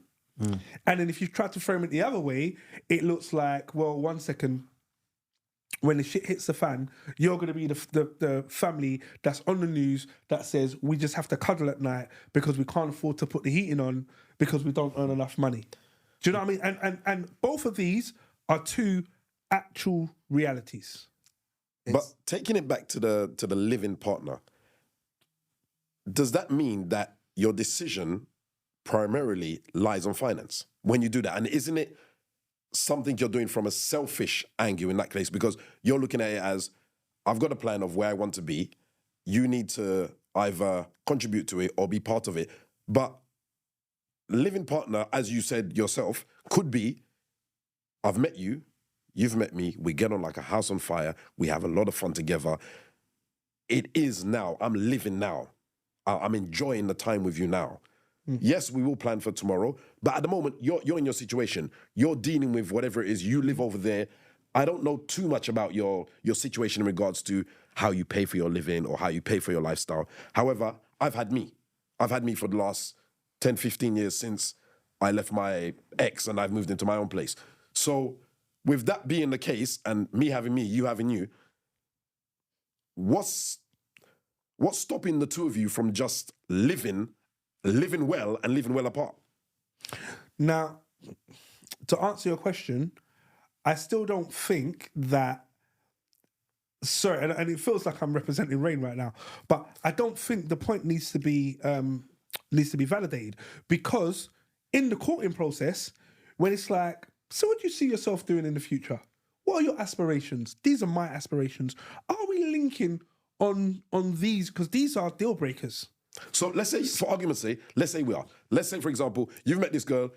And then if you try to frame it the other way, it looks like, well, 1 second, when the shit hits the fan, you're going to be the family that's on the news that says we just have to cuddle at night because we can't afford to put the heating on because we don't earn enough money. Do you know what I mean? And both of these are two actual realities. But taking it back to the living partner, does that mean that your decision primarily lies on finance when you do that? And isn't it something you're doing from a selfish angle in that case? Because you're looking at it as, I've got a plan of where I want to be. You need to either contribute to it or be part of it. But living partner, as you said yourself, could be, I've met you, you've met me, we get on like a house on fire, we have a lot of fun together. It is now, I'm living now. I'm enjoying the time with you now. Yes, we will plan for tomorrow, but at the moment, you're in your situation. You're dealing with whatever it is. You live over there. I don't know too much about your situation in regards to how you pay for your living or how you pay for your lifestyle. However, I've had me. I've had me for the last 10, 15 years since I left my ex and I've moved into my own place. So with that being the case and me having me, you having you, what's stopping the two of you from just living well and living well apart? Now, to answer your question, I still don't think that, sorry, and it feels like I'm representing Rain right now, but I don't think the point needs to be validated, because in the courting process, when it's like, so what do you see yourself doing in the future? What are your aspirations? These are my aspirations. Are we linking on these? Because these are deal breakers. So let's say, for argument's sake, let's say we are. Let's say, for example, you've met this girl,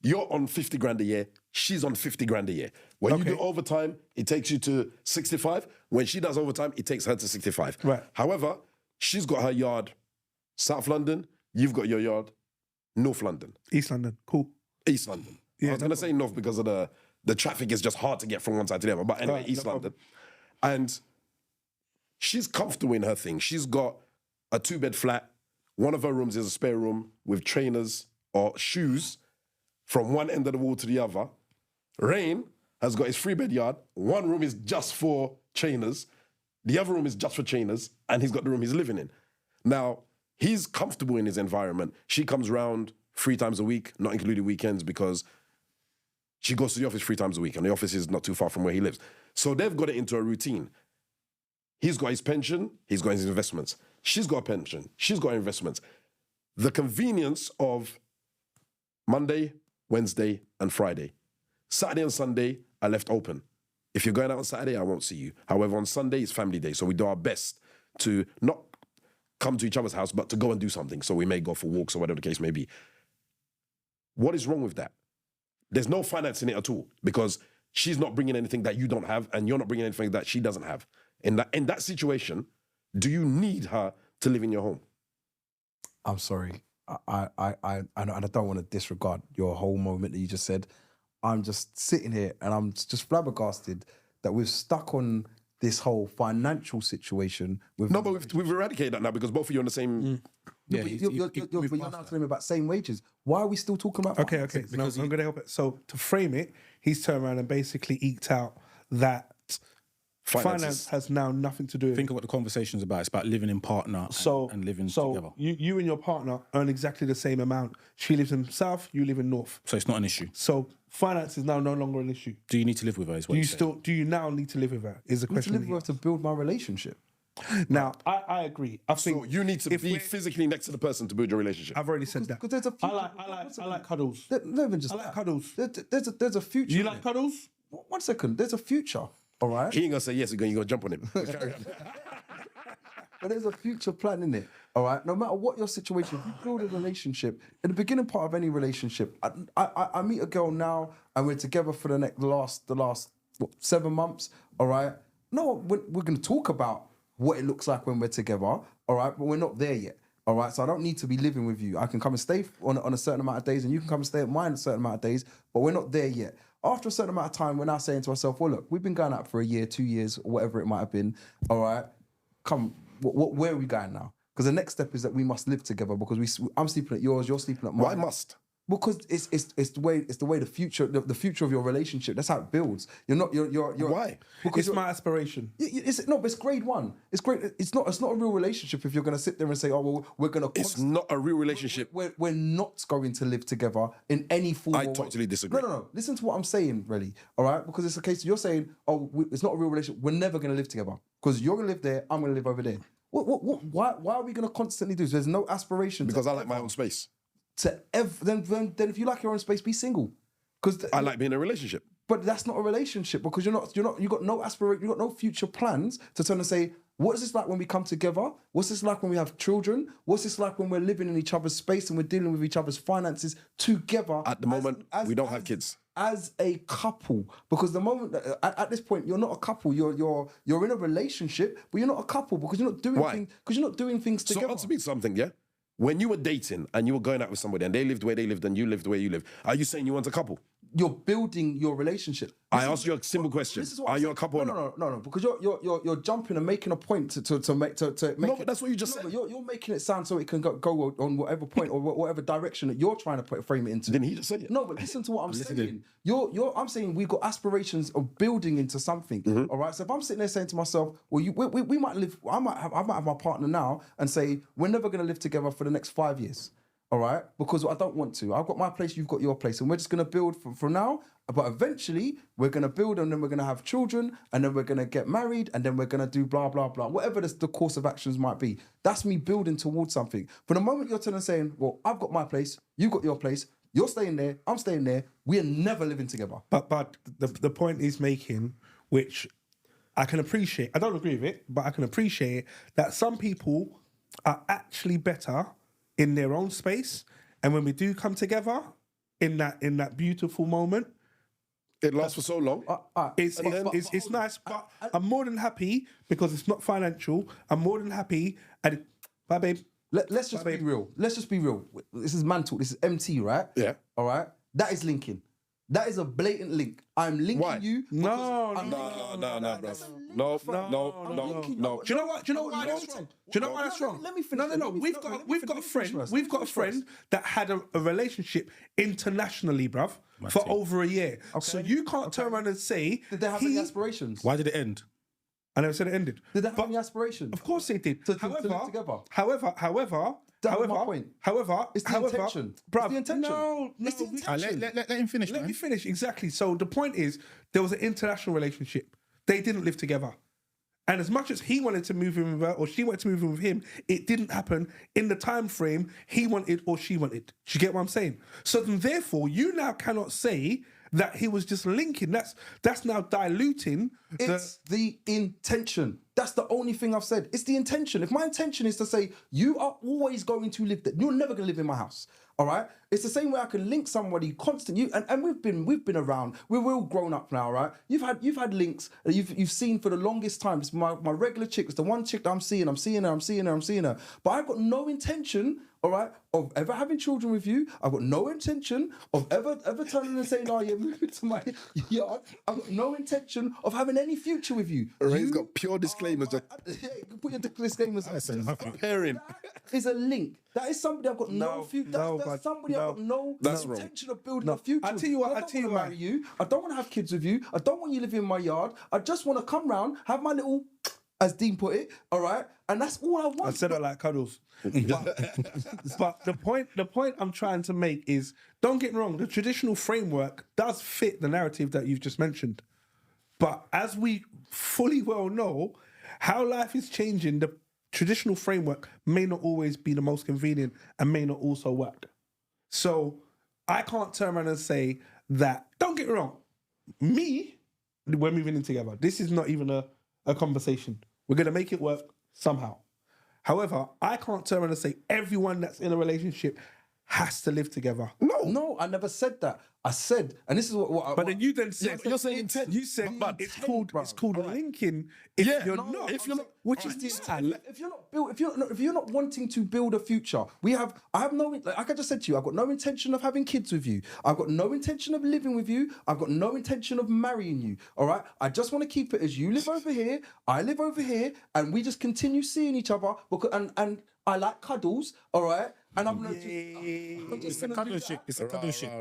you're on 50 grand a year, she's on 50 grand a year. When you do overtime, it takes you to 65. When she does overtime, it takes her to 65. Right. However, she's got her yard South London, you've got your yard North London. East London, cool. East London. Yeah, I was going to say North because of the traffic is just hard to get from one side to the other. But anyway, East London. And she's comfortable in her thing. She's got a 2-bed flat. One of her rooms is a spare room with trainers or shoes from one end of the wall to the other. Rain has got his 3-bed yard. One room is just for trainers. The other room is just for trainers. And he's got the room he's living in. Now, he's comfortable in his environment. She comes round 3 times a week, not including weekends, because She goes to the office 3 times a week, and the office is not too far from where he lives. So they've got it into a routine. He's got his pension, he's got his investments. She's got a pension, she's got investments. The convenience of Monday, Wednesday, and Friday. Saturday and Sunday are left open. If you're going out on Saturday, I won't see you. However, on Sunday, it's family day. So we do our best to not come to each other's house, but to go and do something. So we may go for walks or whatever the case may be. What is wrong with that? There's no finance in it at all because she's not bringing anything that you don't have and you're not bringing anything that she doesn't have. In that situation, do you need her to live in your home? I'm sorry. I don't want to disregard your whole moment that you just said. I'm just sitting here and I'm just flabbergasted that we've stuck on this whole financial situation. With No, but we've eradicated that now because both of you are on the same... Yeah, but you're now telling me about same wages. Why are we still talking about Okay. finances? Because I'm going to help it. So to frame it, he's turned around and basically eked out that finance has now nothing to do with Think of what the conversation's about. It's about living in partner and living together. You and your partner earn exactly the same amount. She lives in south, you live in north. So it's not an issue. So finance is now no longer an issue. Do you need to live with her? Is what Do you now need to live with her? Is the To question. live with her to build my relationship. Now, I agree. I think So you need to be physically next to the person to build your relationship. I've already said that. Because there's a future. I like cuddles. Not even just I like that. cuddles. There's a future. You like cuddles? 1 second. There's a future. All right. He ain't gonna say yes, you're gonna jump on him. But there's a future plan in it. All right. No matter what your situation, if you build a relationship, in the beginning part of any relationship, I meet a girl now and we're together for the last 7 months. All right. No, we're going to talk about what it looks like when we're together. All right. But we're not there yet. All right. So I don't need to be living with you. I can come and stay on a certain amount of days and you can come and stay at mine a certain amount of days, but we're not there yet. After a certain amount of time, we're now saying to ourselves, well, look, we've been going out for a year, 2 years, or whatever it might have been. All right. Come, where are we going now? Because the next step is that we must live together because I'm sleeping at yours, you're sleeping at mine. Why must? Because it's the way the future the future of your relationship. That's how it builds. You're Why? Because It's my aspiration. but it's grade one. It's great. It's not a real relationship if you're going to sit there and say, oh well, we're going to. It's not a real relationship. We're not going to live together in any form. I or way. totally disagree. No. Listen to what I'm saying, really. All right, because it's a case you're saying, oh, it's not a real relationship. We're never going to live together because you're going to live there. I'm going to live over there. Why are we going to constantly do this? There's no aspiration. Because I like my own space. Then if you like your own space, be single. Because I like being in a relationship. But that's not a relationship because you got no aspiration, you got no future plans to turn and say, what is this like when we come together? What's this like when we have children? What's this like when we're living in each other's space and we're dealing with each other's finances together? At the moment, we don't have kids. As a couple, because the moment at this point you're not a couple, you're in a relationship, but you're not a couple because you're not doing things. Because you're not doing things together. So answer me something, yeah? When you were dating and you were going out with somebody and they lived where they lived and you lived where you live, are you saying you want a couple? You're building your relationship. I asked you a simple question. Are you a couple or not? No, because you're jumping and making a point to make. No, but that's what you just said. But you're making it sound so it can go on whatever point or whatever direction that you're trying to frame it into. Didn't he just say it? No, but listen to what I'm saying. I'm saying we've got aspirations of building into something. Mm-hmm. All right. So if I'm sitting there saying to myself, well, we might live. I might have my partner now and say we're never going to live together for the next 5 years. All right, because I don't want to. I've got my place, you've got your place, and we're just going to build from now. But eventually, we're going to build, and then we're going to have children, and then we're going to get married, and then we're going to do blah blah blah. Whatever the course of actions might be, that's me building towards something. But the moment you're telling saying, "Well, I've got my place, you've got your place, you're staying there, I'm staying there," we are never living together. But the point he's making, which I can appreciate, I don't agree with it, but I can appreciate that some people are actually better in their own space, and when we do come together in that beautiful moment, It lasts for so long. it's nice. But I'm more than happy because it's not financial. I'm more than happy. Bye, babe. Let's just be real. Let's just be real. This is man talk. This is MT, right? Yeah. All right. That is linking. That is a blatant link. I'm linking Why? you. No, bro. No. Do you know what? Do you know why that's wrong? Do you know why that's wrong? Let me finish. No. We've got a friend that had a relationship internationally, bruv, for over a year. So you can't turn around and say, Did they have any aspirations? Why did it end? I never said it ended. Did they have any aspirations? Of course they did. To live together? However, That was my point. However, It's the intention. Bruv, It's the intention. No, It's the intention. Let him finish, Let man. me finish, exactly. So the point is, there was an international relationship. They didn't live together. And as much as he wanted to move in with her or she wanted to move in with him, it didn't happen in the time frame he wanted or she wanted. Do you get what I'm saying? So then therefore, you now cannot say that he was just linking. That's now diluting It's the intention. That's the only thing I've said. It's the intention. If my intention is to say, you are always going to live there, you're never going to live in my house. All right? It's the same way I can link somebody constant. And we've been around. We're all grown up now, right? You've had links that you've seen for the longest time. It's my regular chick. It's the one chick that I'm seeing her. But I've got no intention, all right, of ever having children with you. I've got no intention of ever turning and saying, oh yeah, move into my yard. I've got no intention of having any future with you. Ray's got pure disclaimers. Put your disclaimers. Parent. That is a link. That is somebody I've got no future. That's somebody I've got no intention of building a future. I tell you what. I don't want to marry you. I don't want to have kids with you. I don't want you living in my yard. I just want to come round, have my little, as Dean put it, all right? And that's all I want. I said it like cuddles. But the point I'm trying to make is, don't get me wrong, the traditional framework does fit the narrative that you've just mentioned. But as we fully well know, how life is changing, the traditional framework may not always be the most convenient and may not also work. So I can't turn around and say that, don't get me wrong, we're moving in together. This is not even a conversation. We're going to make it work somehow. However, I can't turn around and say everyone that's in a relationship has to live together. No, I never said that. I said, and this is what But then you then said, you're saying intent. You said But it's called linking. If you're not, which is the if you're not wanting to build a future, I have no, like I just said to you, I've got no intention of having kids with you. I've got no intention of living with you. I've got no intention of marrying you. All right, I just want to keep it as you live over here, I live over here, and we just continue seeing each other. Because and I like cuddles. All right. And I'm It's a cuddle shit. It's a cuddle shit.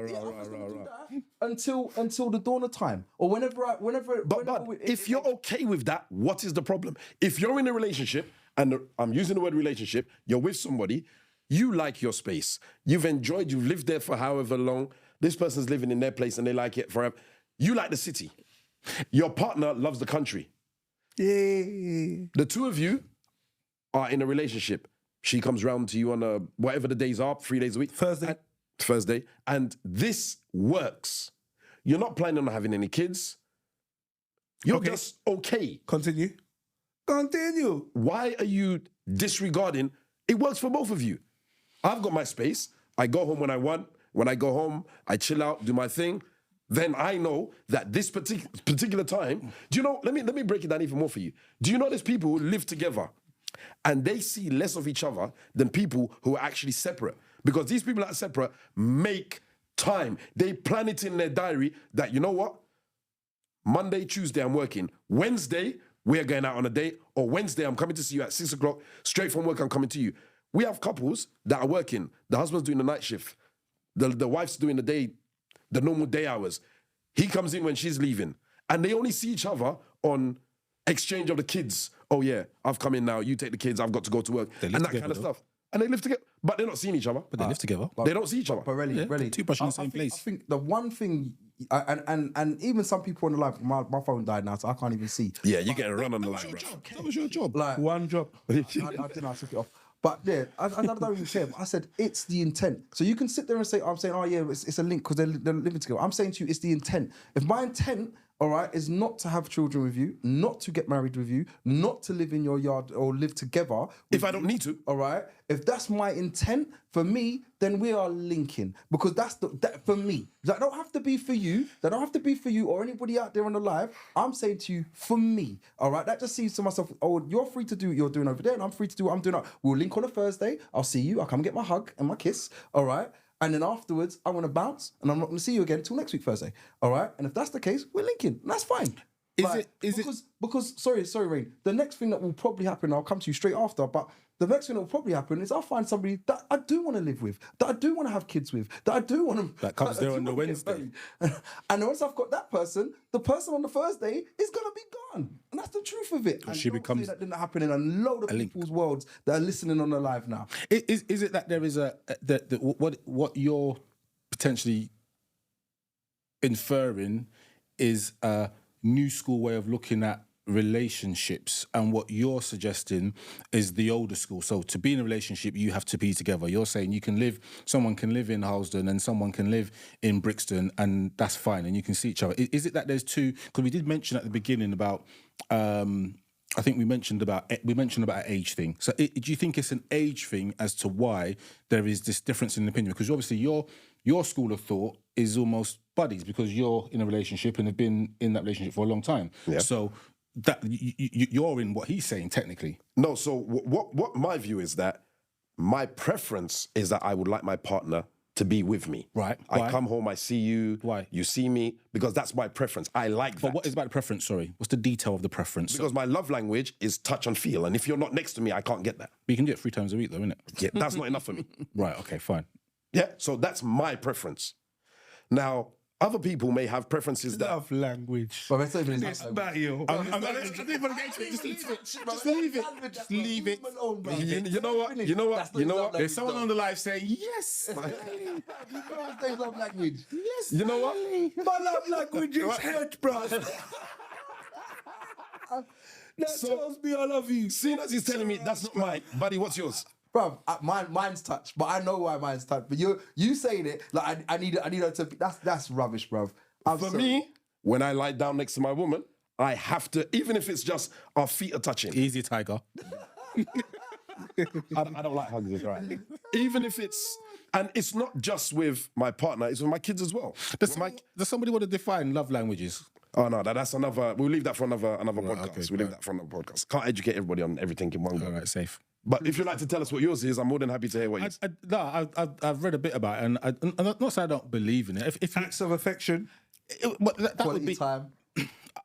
Until the dawn of time, or whenever. But if you're okay with that, what is the problem? If you're in a relationship, and I'm using the word relationship, you're with somebody, you like your space. You've lived there for however long. This person's living in their place and they like it forever. You like the city. Your partner loves the country. Yeah. The two of you are in a relationship. She comes round to you on whatever the days are, 3 days a week. Thursday. And this works. You're not planning on having any kids. You're just okay. Continue. Why are you disregarding? It works for both of you. I've got my space. I go home when I want. When I go home, I chill out, do my thing. Then I know that this particular time, do you know, let me break it down even more for you. Do you know there's people who live together and they see less of each other than people who are actually separate? Because these people that are separate make time. They plan it in their diary that, you know what? Monday, Tuesday, I'm working. Wednesday, we're going out on a date. Or Wednesday, I'm coming to see you at 6 o'clock. Straight from work, I'm coming to you. We have couples that are working. The husband's doing the night shift. The wife's doing the normal day hours. He comes in when she's leaving. And they only see each other on exchange of the kids. Oh yeah, I've come in now, you take the kids, I've got to go to work. And that kind of stuff. And they live together, but they're not seeing each other. But they live together. They don't see each other. But really, toothbrush in the same place. I think the one thing, and even some people on the live, my phone died now, so I can't even see. Yeah, you're getting run on the line, bro. That was your job. Like, One job. I didn't. I took it off. But yeah, I don't even care. I said it's the intent. So you can sit there and say, I'm saying, oh yeah, it's a link because they're living together. I'm saying to you, it's the intent. If my intent, all right, is not to have children with you, not to get married with you, not to live in your yard or live together. If I don't need to. All right. If that's my intent for me, then we are linking because that for me. That don't have to be for you. That don't have to be for you or anybody out there on the live. I'm saying to you, for me. All right. That just seems to myself, oh, you're free to do what you're doing over there, and I'm free to do what I'm doing. We'll link on a Thursday. I'll see you. I'll come get my hug and my kiss. All right. And then afterwards, I want to bounce, and I'm not going to see you again until next week Thursday. All right. And if that's the case, we're linking. And that's fine. Because sorry, Rain. The next thing that will probably happen, I'll come to you straight after. But the next thing that will probably happen is I'll find somebody that I do want to live with, that I do want to have kids with, that I do want to... That comes there on the Wednesday. And once I've got that person, the person on the Thursday is going to be gone. And that's the truth of it. And she becomes that didn't happen in a load of people's worlds that are listening on the live now. Is it that there is what you're potentially inferring is a new school way of looking at relationships, and what you're suggesting is the older school? So to be in a relationship, you have to be together. You're saying someone can live in Harlesden and someone can live in Brixton, and that's fine, and you can see each other. Is it that there's two? Because we did mention at the beginning about, I think we mentioned about an age thing. So do you think it's an age thing as to why there is this difference in opinion? Because obviously your school of thought is almost buddies, because you're in a relationship and have been in that relationship for a long time. Yeah. So that you're in what he's saying technically. No, so what my view is that my preference is that I would like my partner to be with me. Right. I come home, I see you. Why? You see me, because that's my preference. I like that. But what is about the preference, sorry? What's the detail of the preference? Because my love language is touch and feel, and if you're not next to me, I can't get that. But you can do it 3 times a week though, innit? Yeah, that's not enough for me. Right, okay, fine. Yeah, so that's my preference. Now, other people may have preferences that... Love language. But it's not even It's not you. I didn't want to get into it. Just leave it. Just leave it. You know what? There's someone on the live saying, yes. love language. Yes. You know what? My love language is head, bro. That tells me I love you. Seeing as he's telling me that's not mine, buddy, what's yours? Bruv, mine's touch, but I know why mine's touch. But you saying it like I need her to. That's rubbish, bruv. For me, when I lie down next to my woman, I have to, even if it's just our feet are touching. Easy, tiger. I don't like hugs, right? Even if it's, and it's not just with my partner, it's with my kids as well. Does somebody want to define love languages? Oh no, that's another. We'll leave that for another podcast. Okay, we'll leave that for another podcast. Can't educate everybody on everything in one go. All right, safe. But if you'd like to tell us what yours is, I'm more than happy to hear what yours is. I've read a bit about it, and I'm not saying I don't believe in it. If Acts of affection. But that would Quality be time.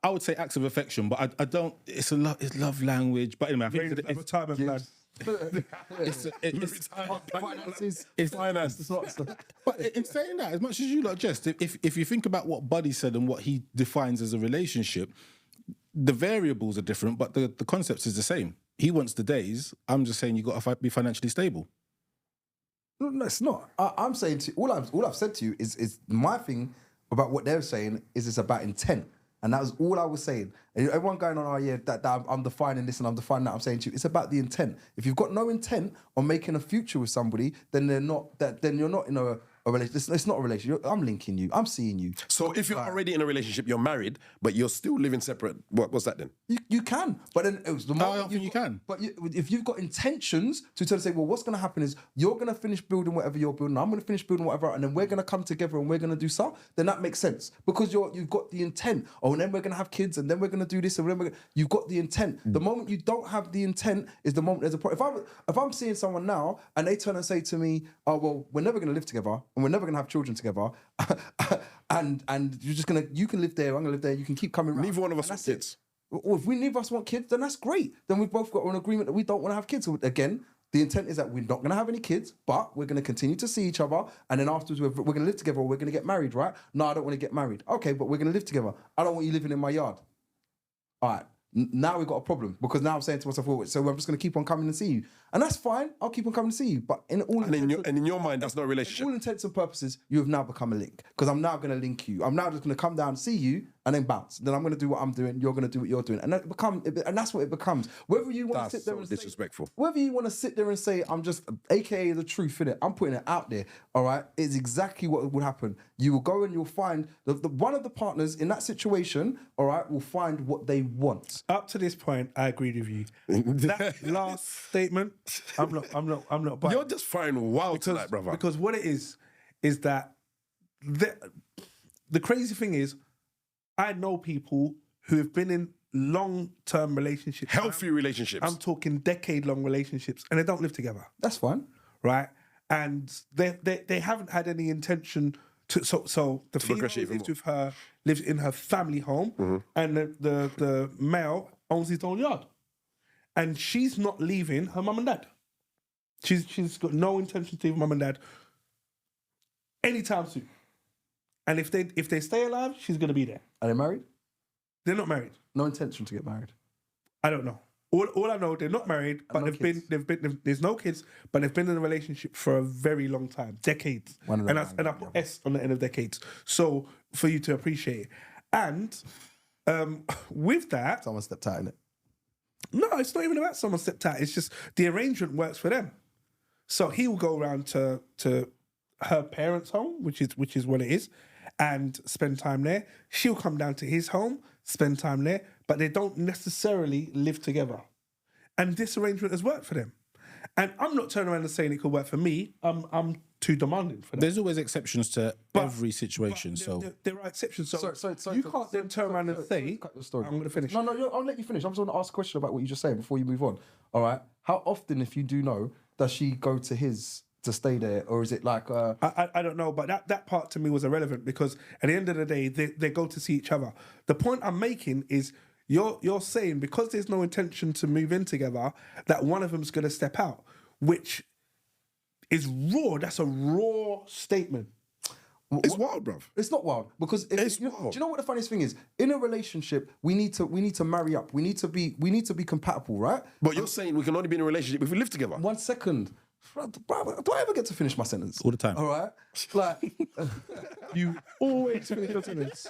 I would say acts of affection, but I don't. It's love language. But anyway, I think It's a time of blood. It's finance. But in saying that, as much as you lot jest, if you think about what Buddy said and what he defines as a relationship, the variables are different, but the concept is the same. He wants the days. I'm just saying you got to be financially stable. No, it's not. I'm saying to all I've said to you is my thing about what they're saying is it's about intent. And that was all I was saying. And everyone going on, oh yeah, that I'm defining this and I'm defining that. I'm saying to you, it's about the intent. If you've got no intent on making a future with somebody, then you're not in a relationship. It's not a relationship. I'm linking you. I'm seeing you. So if you're already in a relationship, you're married, but you're still living separate. What's that then? You can, but then it was the I don't think you can. But if you've got intentions to try to say, well, what's going to happen is you're going to finish building whatever you're building, I'm going to finish building whatever, and then we're going to come together and we're going to do something. Then that makes sense because you've got the intent. Oh, and then we're going to have kids, and then we're going to do this, and then you've got the intent. The moment you don't have the intent is the moment there's a problem. If I'm seeing someone now and they turn and say to me, oh well, we're never going to live together and we're never going to have children together, and you can live there, I'm gonna live there, you can keep coming around. Neither one of us want kids. Well, if neither of us want kids, then that's great. Then we've both got an agreement that we don't want to have kids. So again, the intent is that we're not going to have any kids, but we're going to continue to see each other, and then afterwards we're going to live together, or we're going to get married, right? No, I don't want to get married. Okay, but we're going to live together. I don't want you living in my yard. All right. Now we've got a problem because now I'm saying to myself, well, so I'm just going to keep on coming and see you. And that's fine. I'll keep on coming to see you. But in your mind, that's not a relationship. In all intents and purposes, you have now become a link because I'm now going to link you. I'm now just going to come down, see you, and then bounce. Then I'm going to do what I'm doing. You're going to do what you're doing. And that's what it becomes. Whether you want to sit there and disrespectful. Whether you want to sit there and say, I'm just, AKA the truth, innit? I'm putting it out there, all right? It's exactly what would happen. You will go and you'll find, one of the partners in that situation, all right, will find what they want. Up to this point, I agree with you. That last statement, I'm not buying. You're just firing wild tonight, brother. Because what it is that the crazy thing is, I know people who have been in long-term relationships. Healthy relationships. I'm talking decade-long relationships, and they don't live together. That's fine. Right? And they haven't had any intention to... So the female lives in her family home, and the male owns his own yard. And she's not leaving her mum and dad. She's got no intention to leave mum and dad anytime soon. And if they stay alive, she's gonna be there. Are they married? They're not married. No intention to get married. I don't know. All I know, they're not married, but there's no kids, but they've been in a relationship for a very long time, decades. And I put S on the end of decades. So for you to appreciate it. And with that, Someone stepped out in it. no, it's not even about someone stepped out. It's just the arrangement works for them. So he will go around to her parents' home, which is what it is, and spend time there. She'll come down to his home, spend time there, but they don't necessarily live together. And this arrangement has worked for them. And I'm not turning around and saying it could work for me. I'm too demanding for that. There's always exceptions to every situation. There are exceptions. So Sorry, you can't then turn around and say, cut the story. I'm going to finish. No, I'll let you finish. I'm just going to ask a question about what you just said before you move on. All right. How often, if you do know, does she go to his to stay there, or is it like? I don't know, but that part to me was irrelevant because at the end of the day, they go to see each other. The point I'm making is you're saying because there's no intention to move in together, that one of them's going to step out, which is raw. That's a raw statement. It's wild, bruv. It's not wild because do you know what the funniest thing is? In a relationship, we need to marry up. We need to be compatible, right? But you're saying we can only be in a relationship if we live together. 1 second. Do I ever get to finish my sentence? All the time. All right. Like You always finish your sentence.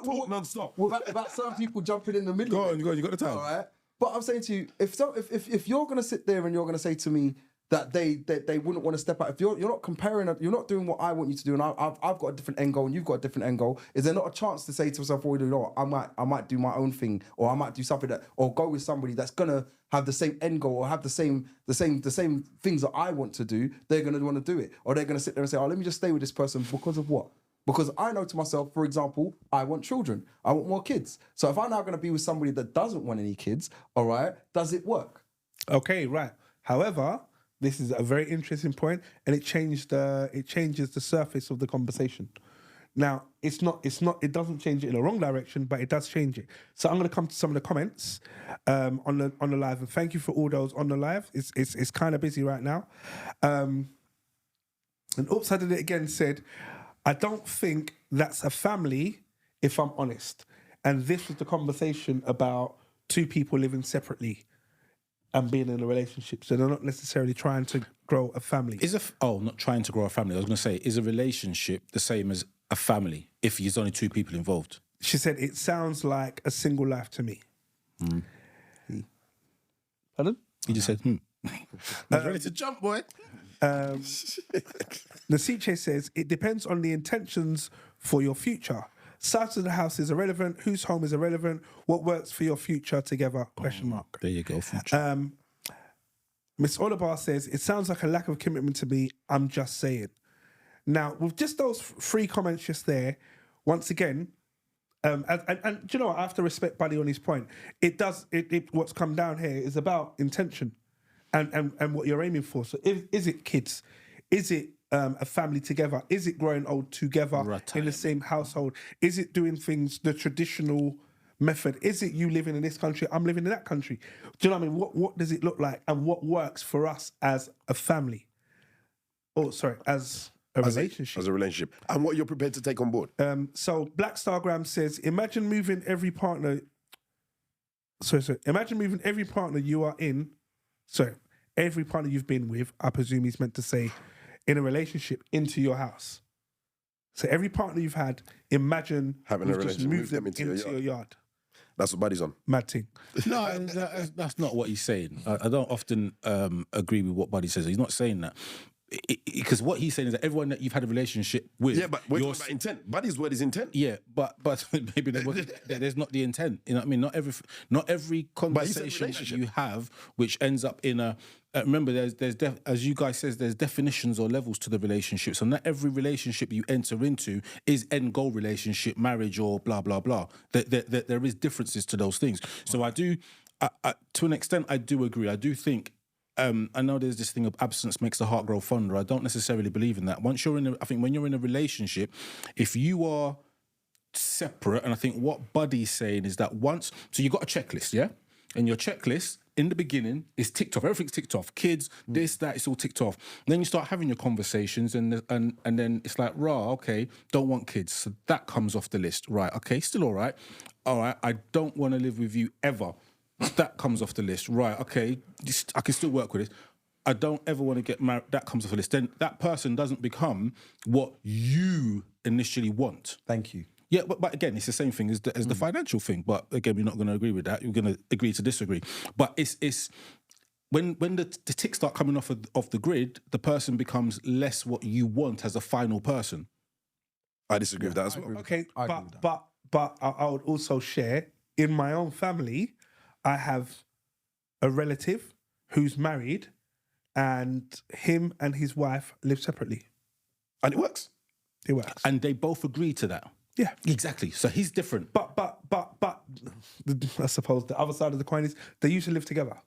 Talk non-stop. about certain people jumping in the middle. Go on, you got the time. All right. But I'm saying to you, if you're gonna sit there and you're gonna say to me that they wouldn't want to step out, if you're not comparing, you're not doing what I want you to do, and I've got a different end goal and you've got a different end goal, is there not a chance to say to yourself, well, you know, I might do my own thing, or I might do something that, or go with somebody that's gonna have the same end goal or have the same things that I want to do, they're gonna want to do it, or they're gonna sit there and say, oh, let me just stay with this person because of what? Because I know to myself, for example, I want children. I want more kids. So if I'm now going to be with somebody that doesn't want any kids, all right, does it work? Okay, right. However, this is a very interesting point, and it changes the surface of the conversation. Now, it doesn't change it in the wrong direction, but it does change it. So I'm going to come to some of the comments on the live, and thank you for all those on the live. It's kind of busy right now. And Oops, I Did It Again said, I don't think that's a family, if I'm honest. And this was the conversation about two people living separately and being in a relationship. So they're not necessarily trying to grow a family. Not trying to grow a family. I was going to say, is a relationship the same as a family if there's only two people involved? She said, it sounds like a single life to me. Pardon? You just said, I was ready to jump, boy. Nasiche says, it depends on the intentions for your future. Size of the house is irrelevant. Whose home is irrelevant. What works for your future together? Question mark. There you go, future. Miss Oliver says, it sounds like a lack of commitment to me. I'm just saying. Now, with just those three comments just there, once again, and do you know what? I have to respect Buddy on his point. What's come down here is about intention. And what you're aiming for. So is it kids? Is it a family together? Is it growing old together in the same household? Is it doing things the traditional method? Is it you living in this country, I'm living in that country? Do you know what I mean? What does it look like and what works for us as a family? As a relationship. As a relationship. And what you're prepared to take on board. So Black Stargram says, imagine moving every partner you are in. So every partner you've been with, I presume he's meant to say, in a relationship, into your house. So every partner you've had, imagine having a relationship, move them into your yard. That's what Buddy's on. Mad thing. No, that's not what he's saying. I don't often agree with what Buddy says. He's not saying that. Because what he's saying is that everyone that you've had a relationship with... Yeah, but we're talking about intent. Buddy's word is intent. Yeah, but maybe there's not the intent. You know what I mean? Not every conversation that you have which ends up in a... remember, as you guys says, there's definitions or levels to the relationship. So not every relationship you enter into is end goal relationship, marriage, or blah, blah, blah. There is differences to those things. So I do... to an extent, I do agree. I do think... I know there's this thing of absence makes the heart grow fonder. I don't necessarily believe in that. I think when you're in a relationship, if you are separate, and I think what Buddy's saying is that so you've got a checklist, yeah? And your checklist in the beginning, it's ticked off. Everything's ticked off. Kids, this, that, it's all ticked off. And then you start having your conversations, and then it's like, okay, don't want kids. So that comes off the list. Right, okay, still all right. All right, I don't want to live with you ever. That comes off the list. Right, okay, I can still work with this. I don't ever want to get married. That comes off the list. Then that person doesn't become what you initially want. Thank you. Yeah, but again, it's the same thing as the financial thing. But again, we're not going to agree with that. We're going to agree to disagree. But it's when the ticks start coming off the grid, the person becomes less what you want as a final person. I disagree with that as well. Okay, but I would also share, in my own family, I have a relative who's married, and him and his wife live separately. And it works. It works. And they both agree to that. Yeah. Exactly. So he's different. But I suppose the other side of the coin is they used to live together.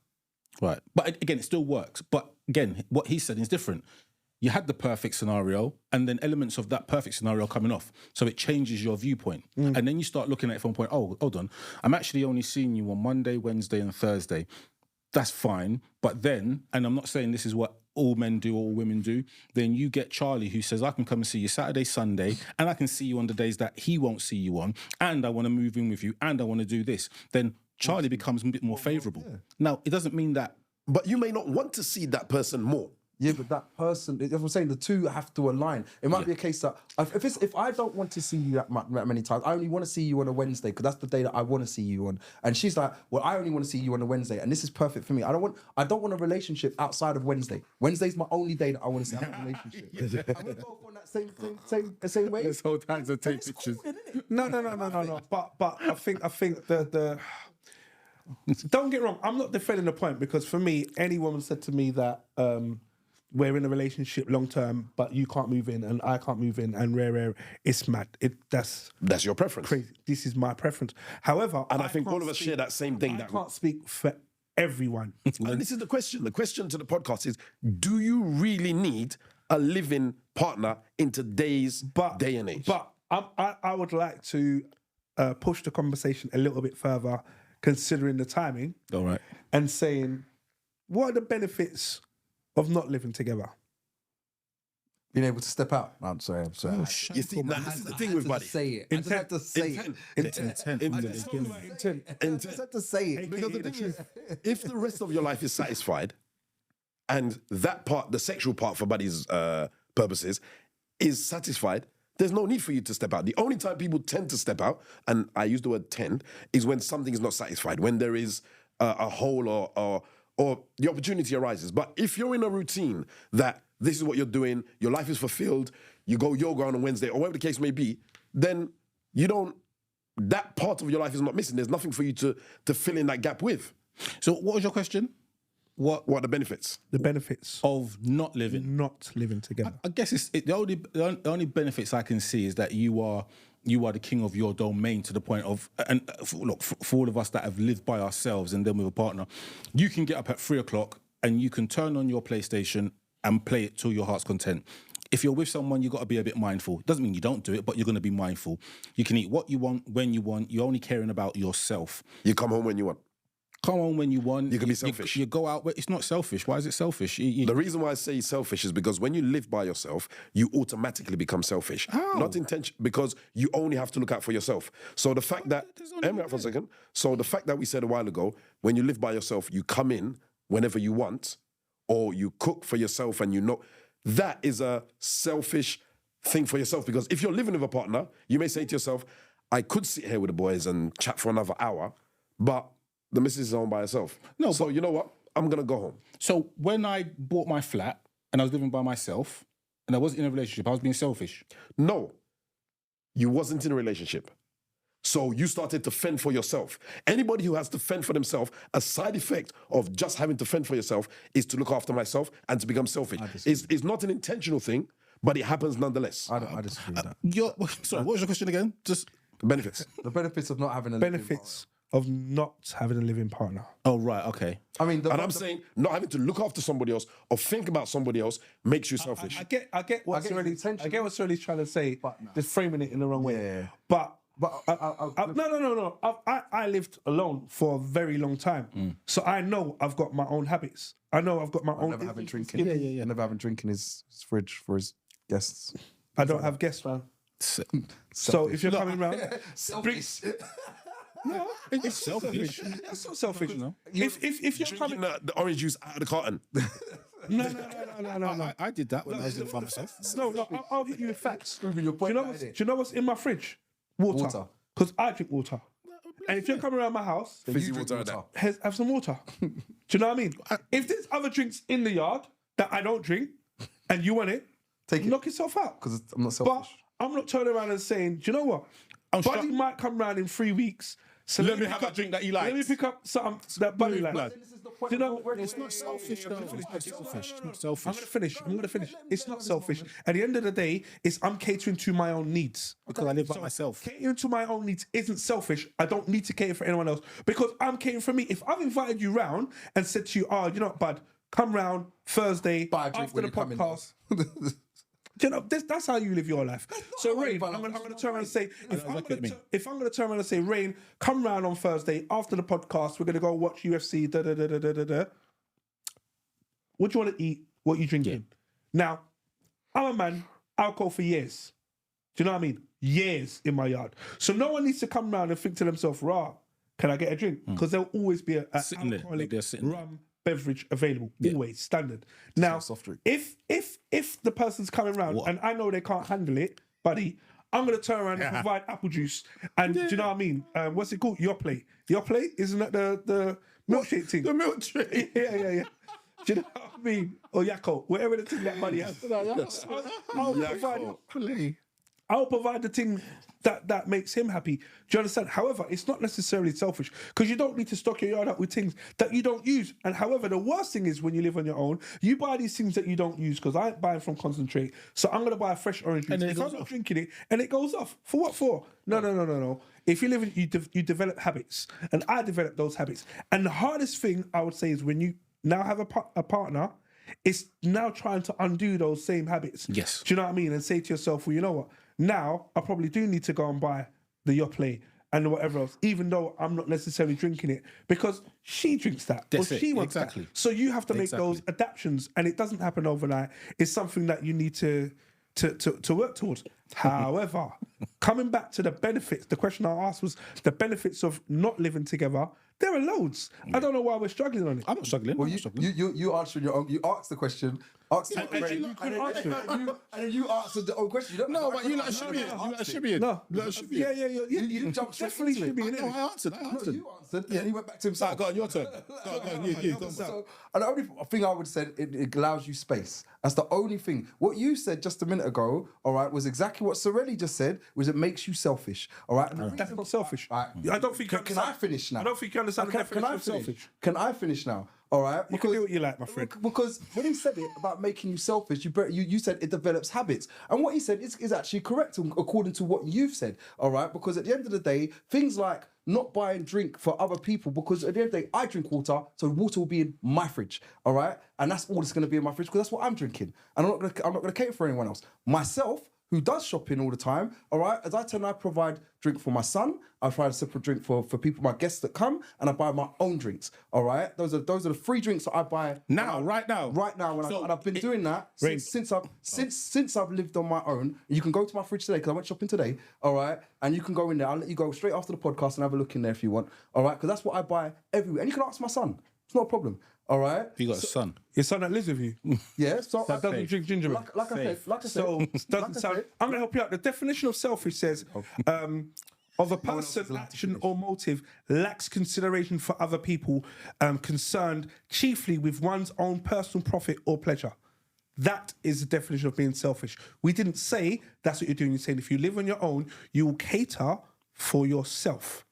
Right. But again, it still works. But again, what he said is different. You had the perfect scenario, and then elements of that perfect scenario coming off. So it changes your viewpoint. And then you start looking at it from a point, oh, hold on. I'm actually only seeing you on Monday, Wednesday, and Thursday. That's fine. But then, and I'm not saying this is what all men do, all women do, then you get Charlie who says, I can come and see you Saturday, Sunday, and I can see you on the days that he won't see you on, and I want to move in with you, and I want to do this. Then Charlie becomes a bit more favourable. Yeah. Now, it doesn't mean that... But you may not want to see that person more. Yeah, but that person, if I'm saying the two have to align. It might be a case that if I don't want to see you that many times, I only want to see you on a Wednesday because that's the day that I want to see you on. And she's like, well, I only want to see you on a Wednesday, and this is perfect for me. I don't want a relationship outside of Wednesday. Wednesday's my only day that I want to see. I want a relationship. And we're both on that same way. This whole time to take pictures. No. But I think the don't get wrong. I'm not defending the point because for me, any woman said to me that we're in a relationship long term, but you can't move in and I can't move in, and rare, it's mad. That's your preference. Crazy. This is my preference. However, and I think all of us share that same thing. I can't speak for everyone. And this is the question. The question to the podcast is: do you really need a living partner in today's day and age? But I would like to push the conversation a little bit further, considering the timing. All right. And saying, what are the benefits of not living together? Being able to step out. I'm sorry. You see, this is the thing with buddy. Say it. I just have to say it. Intent. I just have to say it. Because the thing is, if the rest of your life is satisfied, and that part, the sexual part for buddy's purposes, is satisfied, there's no need for you to step out. The only time people tend to step out, and I use the word tend, is when something is not satisfied, when there is a hole or the opportunity arises. But if you're in a routine that this is what you're doing, your life is fulfilled, you go yoga on a Wednesday, or whatever the case may be, then that part of your life is not missing. There's nothing for you to fill in that gap with. So what was your question? What are the benefits? The benefits of not living together. I guess the only benefits I can see is that you are the king of your domain, to the point of, and look, for all of us that have lived by ourselves and then with a partner, you can get up at 3:00 and you can turn on your PlayStation and play it to your heart's content. If you're with someone, you've got to be a bit mindful. Doesn't mean you don't do it, but you're going to be mindful. You can eat what you want, when you want. You're only caring about yourself. You come home when you want. Come on when you want. You can be selfish. You go out, but it's not selfish. Why is it selfish? The reason why I say selfish is because when you live by yourself, you automatically become selfish. How? Not intention, because you only have to look out for yourself. So the fact that, hear me out for a second. So the fact that we said a while ago, when you live by yourself, you come in whenever you want, or you cook for yourself, and that is a selfish thing for yourself. Because if you're living with a partner, you may say to yourself, I could sit here with the boys and chat for another hour, but the missus is home by herself. No, so you know what? I'm going to go home. So when I bought my flat and I was living by myself and I wasn't in a relationship, I was being selfish. No, you wasn't in a relationship. So you started to fend for yourself. Anybody who has to fend for themselves, a side effect of just having to fend for yourself is to look after myself and to become selfish. It's not an intentional thing, but it happens nonetheless. I disagree with that. Sorry, what was your question again? Just benefits. The benefits of not having a benefits of not having a living partner. Oh, right, okay. I mean, I'm saying not having to look after somebody else or think about somebody else makes you selfish. I get what Sirelli's trying to say, just framing it in the wrong way. Yeah. But But No. I lived alone for a very long time, so I know I've got my own habits. I know I've got my own. never having drinking. Yeah. Never having drinking his fridge for his guests. I don't have guests, man. So if you're coming round, Selfish. no, It's selfish. that's not selfish. No. If you're Drinking coming, the orange juice out of the carton. no. I did that when I was living by myself. No, I'll hit you with facts. Proving your Do point. you know what's in my fridge? Water. Because I drink water. And if you're coming around my house, Fizzy water and that. have some water. Do you know what I mean? If there's other drinks in the yard that I don't drink and you want it, Take it. knock yourself out. Because I'm not But selfish. I'm not turning around and saying, do you know what? Buddy might come round in 3 weeks. So Let me pick have a up- drink that he Let me likes. pick up something that Buddy likes. blood. Do you know, It's not selfish, though. It's not selfish. It's not selfish. I'm gonna finish. It's not selfish. At the end of the day, I'm catering to my own needs. Because I live by myself. Catering to my own needs isn't selfish. I don't need to cater for anyone else because I'm catering for me. If I've invited you round and said to you, "Oh, you know what, bud, come round Thursday Buy a drink after when the you come in. podcast." Do you know, that's how you live your life. So, Rain, I'm going to turn around and say, if I'm going to turn around and say, Rain, come round on Thursday after the podcast. We're going to go watch UFC. What do you want to eat? What you drinking? Now, I'm a man. Alcohol for years. Do you know what I mean? Years in my yard. So no one needs to come round and think to themselves, "Rah, can I get a drink?" Because there'll always be a Sitting there. alcoholic They're sitting there. rum beverage available. Always standard. Now, soft drink. if the person's coming round and I know they can't handle it, buddy, I'm gonna turn around and provide apple juice. And do you know what I mean? What's it called? Your plate. Your plate? Isn't that the milkshake thing? The milk tray. Yeah. Do you know what I mean? Or Yakko, whatever the thing that buddy has. I'll provide the thing that makes him happy. Do you understand? However, it's not necessarily selfish because you don't need to stock your yard up with things that you don't use. And however, the worst thing is when you live on your own, you buy these things that you don't use because I ain't buying from concentrate. So I'm going to buy a fresh orange juice. And then it If I'm goes not off. drinking it and it goes off. For what for? No. If you live in, you develop habits. And I develop those habits. And the hardest thing I would say is when you now have a partner, it's now trying to undo those same habits. Yes. Do you know what I mean? And say to yourself, well, you know what? Now I probably do need to go and buy the Yoplait and whatever else, even though I'm not necessarily drinking it because she drinks that That's or it, she wants exactly. that. So you have to make Exactly. those adaptations, and it doesn't happen overnight. It's something that you need to work towards. However, coming back to the benefits, the question I asked was the benefits of not living together. There are loads. I don't know why we're struggling on it. I'm not struggling. Well, I'm not struggling. you answered your own. You asked the question. Asked And then you answered the own question. You don't, No, but you like should be in. You like should be in. No, You like should be yeah, in. You jumped straight definitely into should be it. in No, it. I answered. No, you answered. Yeah, and he went back to Ah, himself. go on, your turn. Go on, you. Go on. So, and the only thing I would say, it allows you space. That's the only thing. What you said just a minute ago, all right, was exactly what Sirelli just said, was it makes you selfish, all right? And the That's reason- not selfish. All right. I don't think. you Can I understand- finish now? I don't think you understand the definition of selfish. Can I finish now? All right. You can do what you like, my friend. Because when he said it about making you selfish, you said it develops habits, and what he said is actually correct according to what you've said. All right. Because at the end of the day, things like not buying drink for other people, because at the end of the day, I drink water, so water will be in my fridge. All right. And that's all that's going to be in my fridge because that's what I'm drinking, and I'm not going to cater for anyone else. Myself, who does shopping all the time, all right, as I provide drink for my son, I provide a separate drink for people, my guests that come, and I buy my own drinks, all right? Those are the free drinks that I buy Now, right now. Right now, and I've been doing that since I've lived on my own. You can go to my fridge today because I went shopping today, all right? And you can go in there. I'll let you go straight after the podcast and have a look in there if you want, all right? Because that's what I buy everywhere. And you can ask my son. It's not a problem, all right? You got a son. Your son that lives with you. Yeah, so That doesn't drink ginger ale. like I said, So doesn't sound. I'm going to help you out. The definition of selfish says of a person, action, or motive lacks consideration for other people, concerned chiefly with one's own personal profit or pleasure. That is the definition of being selfish. We didn't say that's what you're doing. You're saying if you live on your own, you will cater for yourself.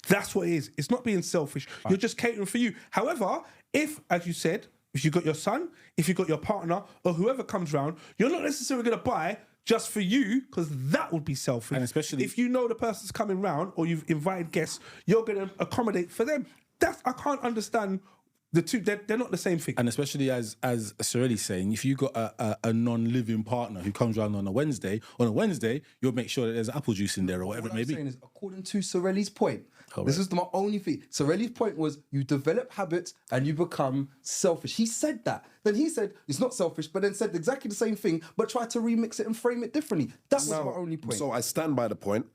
That's what it is. It's not being selfish. You're just catering for you. However, if, as you said, if you got your son, if you got your partner, or whoever comes round, you're not necessarily going to buy just for you, because that would be selfish. And especially if you know the person's coming round or you've invited guests, you're going to accommodate for them. I can't understand they're not the same thing. And especially as Sirelli's saying, if you got a non-living partner who comes around on a Wednesday, you'll make sure that there's apple juice in there or whatever it may be. Saying is, according to Sirelli's point, this is my only thing. Sirelli's point was you develop habits and you become selfish. He said that. Then he said it's not selfish, but then said exactly the same thing, but tried to remix it and frame it differently. That was my only point. So I stand by the point.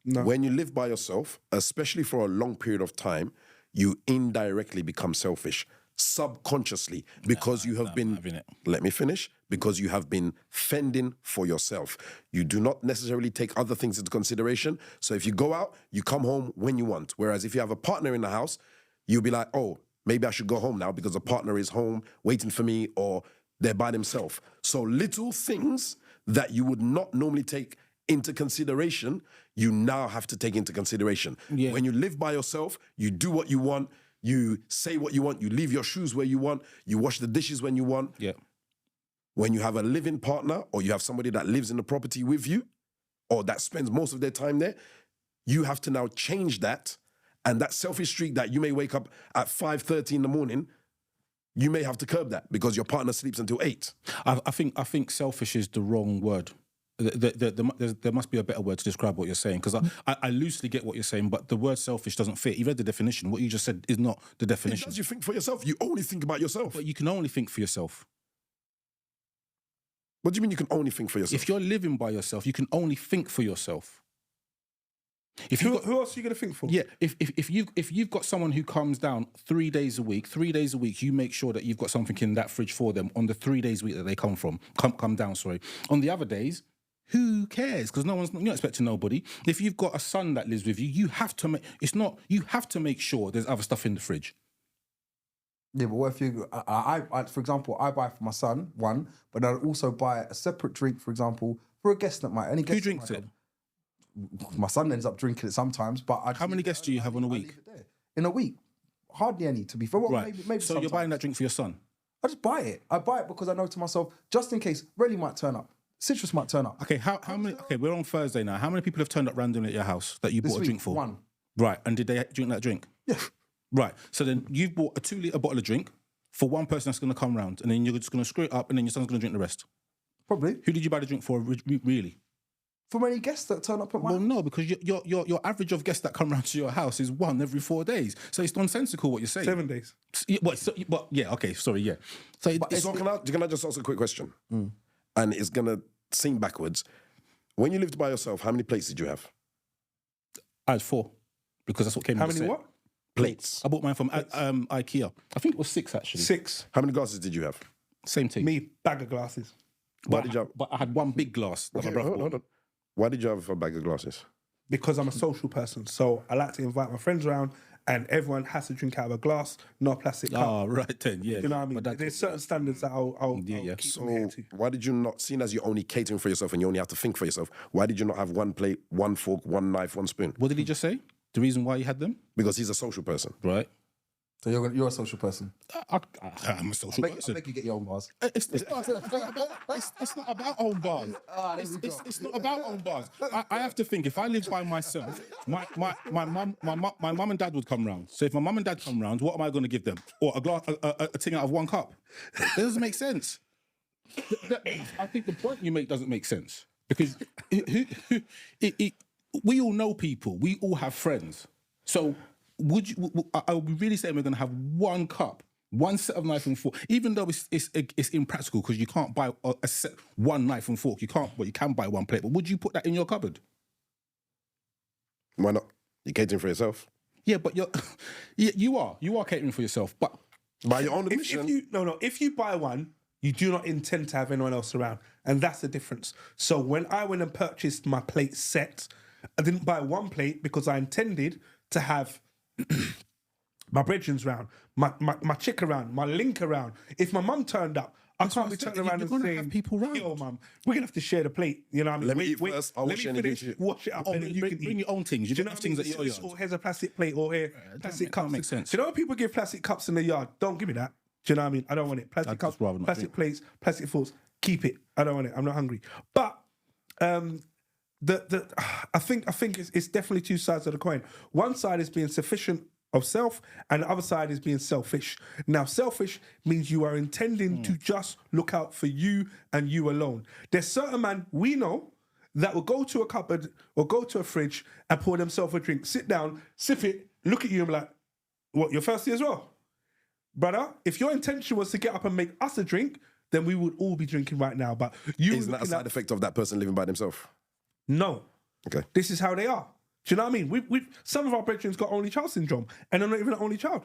When you live by yourself, especially for a long period of time, you indirectly become selfish subconsciously because you have been, let me finish, because you have been fending for yourself. You do not necessarily take other things into consideration. So if you go out, you come home when you want. Whereas if you have a partner in the house, you'll be like, oh, maybe I should go home now because the partner is home waiting for me or they're by themselves. So little things that you would not normally take into consideration, you now have to take into consideration. Yeah. When you live by yourself, you do what you want, you say what you want, you leave your shoes where you want, you wash the dishes when you want. Yeah. When you have a living partner or you have somebody that lives in the property with you or that spends most of their time there, you have to now change that. And that selfish streak that you may wake up at 5:30 in the morning, you may have to curb that because your partner sleeps until 8. I think selfish is the wrong word. There must be a better word to describe what you're saying, because I loosely get what you're saying, but the word selfish doesn't fit. You read the definition. What you just said is not the definition. Because you think for yourself. You only think about yourself. But you can only think for yourself. What do you mean you can only think for yourself? If you're living by yourself, you can only think for yourself. Who else are you going to think for? Yeah, if you've got someone who comes down 3 days a week, you make sure that you've got something in that fridge for them on the 3 days a week that they come down. On the other days, who cares? Because you're not expecting nobody. If you've got a son that lives with you, you have to make sure there's other stuff in the fridge. Yeah, but what if you, for example, I buy for my son one, but I'll also buy a separate drink, for example, for a guest that might. Who drinks it? My son ends up drinking it sometimes, but how many guests do you have on a week? In a week, hardly any. To be fair, well, right. Maybe. So you're buying that drink for your son? I just buy it. I buy it because I know to myself, just in case, Relly might turn up, Citrus might turn up. Okay, how many? Okay, we're on Thursday now. How many people have turned up randomly at your house that you bought a drink for? One. Right, and did they drink that drink? Yeah. Right. So then you've bought a 2-litre bottle of drink for one person that's going to come round, and then you're just going to screw it up, and then your son's going to drink the rest. Probably. Who did you buy the drink for? Really? For many guests that turn up at my house? Well, no, because your average of guests that come round to your house is one every 4 days. So it's nonsensical what you're saying. 7 days. Yeah, okay, sorry, yeah. So can I just ask a quick question? And it's going to seem backwards. When you lived by yourself, how many plates did you have? I had 4, because that's what came in the set. How many what? Plates. I bought mine from IKEA. I think it was 6, actually. 6. How many glasses did you have? Same thing. Me, bag of glasses. Why did you have... But I had one big glass that my brother bought. Hold on. Why did you have a bag of glasses? Because I'm a social person. So I like to invite my friends around and everyone has to drink out of a glass, not a plastic cup. Oh, right then, yeah. You know what I mean? There's certain standards that I'll keep So why did you not, seeing as you're only catering for yourself and you only have to think for yourself, why did you not have one plate, one fork, one knife, one spoon? What did he just say? The reason why he had them? Because he's a social person. Right. So you're a social person. I'm a social person. I beg you get your own bars. It's not about own bars. It's not about own bars. I have to think, if I lived by myself, my mum and dad would come round. So if my mum and dad come round, what am I going to give them? Or a thing out of one cup? That doesn't make sense. I think the point you make doesn't make sense. Because we all know people. We all have friends. So are we really saying we're going to have one cup, one set of knife and fork, even though it's impractical because you can't buy one knife and fork. You can buy one plate, but would you put that in your cupboard? Why not? You're catering for yourself. Yeah, but you are catering for yourself, but by your own admission. If you buy one, you do not intend to have anyone else around, and that's the difference. So when I went and purchased my plate set, I didn't buy one plate because I intended to have my brethrens round, my chick around, my link around. If my mum turned up, I can't be turning around and saying, people round. Yo, mum, we're going to have to share the plate. You know what I mean? Let me eat first, I'll wash it. Wash it up and then you can bring eat. your own things. You Do don't have things at your yard. Or here's a plastic plate or here, plastic cups. Makes sense. Do you know when people give plastic cups in the yard? Don't give me that. Do you know what I mean? I don't want it. Plastic cups, plastic plates, plastic forks. Keep it. I don't want it. I'm not hungry. But I think it's definitely two sides of the coin. One side is being sufficient of self, and the other side is being selfish. Now, selfish means you are intending to just look out for you and you alone. There's certain man we know that will go to a cupboard or go to a fridge and pour themselves a drink, sit down, sip it, look at you and be like, what, you're thirsty as well? Brother, if your intention was to get up and make us a drink, then we would all be drinking right now. But you Isn't that a side effect of that person living by themselves? No. Okay. This is how they are. Do you know what I mean? We some of our brethren's got only child syndrome, and I'm not even an only child.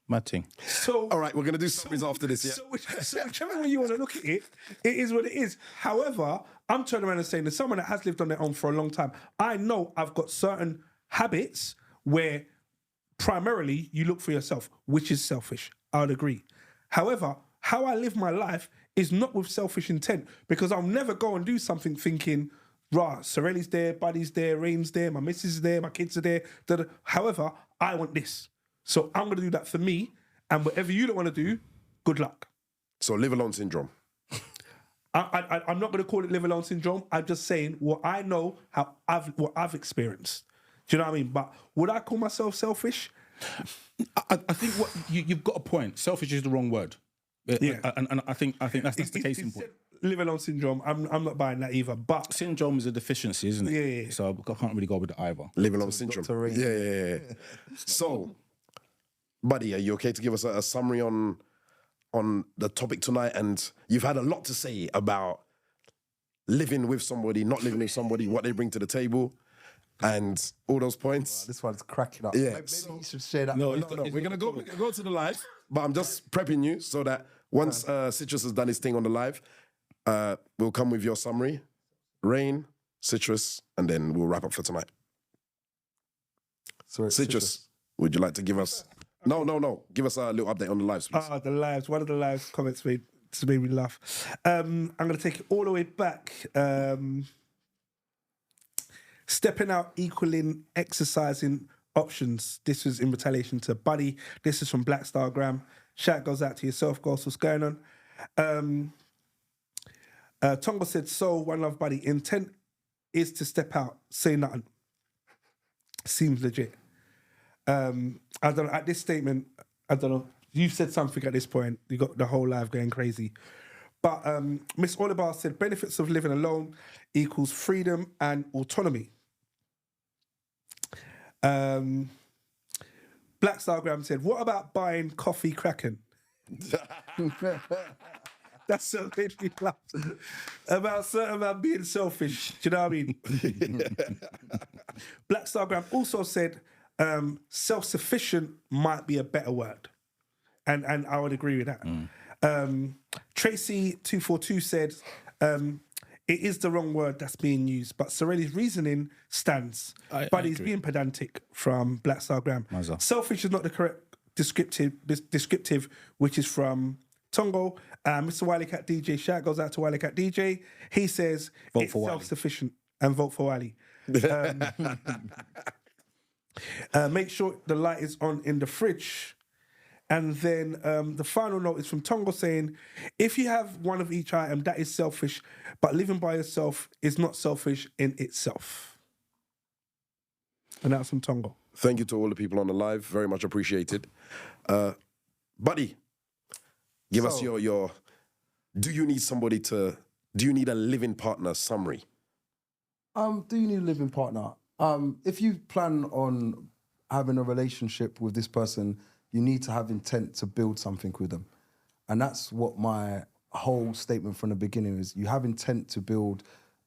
Mad thing. So, All right, we're going to do summaries after this, yeah? So whichever way you want to look at it, it is what it is. However, I'm turning around and saying, as someone that has lived on their own for a long time, I know I've got certain habits where primarily you look for yourself, which is selfish. I would agree. However, how I live my life is not with selfish intent, because I'll never go and do something thinking, rah, Sirelli's there, Buddy's there, Rain's there, my missus is there, my kids are there. Da-da. However, I want this. So I'm going to do that for me, and whatever you don't want to do, good luck. So live alone syndrome. I'm not going to call it live alone syndrome. I'm just saying what I know, what I've experienced. Do you know what I mean? But would I call myself selfish? I think what you've got a point. Selfish is the wrong word. Yeah. And I think that's the case in point. Live alone syndrome. I'm not buying that either. But Syndrome is a deficiency, isn't it? Yeah. So I can't really go with it either. Live alone syndrome. Dr. Ray. Yeah. So, buddy, are you okay to give us a summary on the topic tonight? And you've had a lot to say about living with somebody, not living with somebody, what they bring to the table, and all those points. This one's cracking up. Yeah. Maybe you should share that. No, we're gonna go to the live, but I'm just prepping you so that once Citrus has done his thing on the live, we'll come with your summary, Rain, Citrus, and then we'll wrap up for tonight. Sorry, Citrus, would you like to give us? No. Give us a little update on the lives, please. the lives. One of the lives comments made me laugh. I'm going to take it all the way back. Stepping out, equaling, exercising options. This was in retaliation to Buddy. This is from Black Star Graham. Shout goes out to yourself, Ghost. What's going on? Tongo said, so, one love, Buddy. Intent is to step out, say nothing. Seems legit. I don't know, at this statement, I don't know. You've said something at this point. You got the whole live going crazy. But Miss Oliver said, benefits of living alone equals freedom and autonomy. Black Star Graham said, what about buying coffee Kraken? That's so made me laugh. About certain man being selfish. Do you know what I mean? Black Star Graham also said, self-sufficient might be a better word. And I would agree with that. Tracy242 said, it is the wrong word that's being used, but Sirelli's reasoning stands. But he's being pedantic from Black Star Graham. Selfish is not the correct descriptive, which is from Tongo. Mr. Wileycat DJ, shout goes out to Wileycat DJ. He says, vote it's for self-sufficient and vote for Wiley. Make sure the light is on in the fridge. And then the final note is from Tongo saying, if you have one of each item, that is selfish, but living by yourself is not selfish in itself. And that's from Tongo. Thank you to all the people on the live. Very much appreciated. Buddy, give us your do you need a living partner summary? Do you need a living partner? If you plan on having a relationship with this person, you need to have intent to build something with them. And that's what my whole statement from the beginning is. You have intent to build,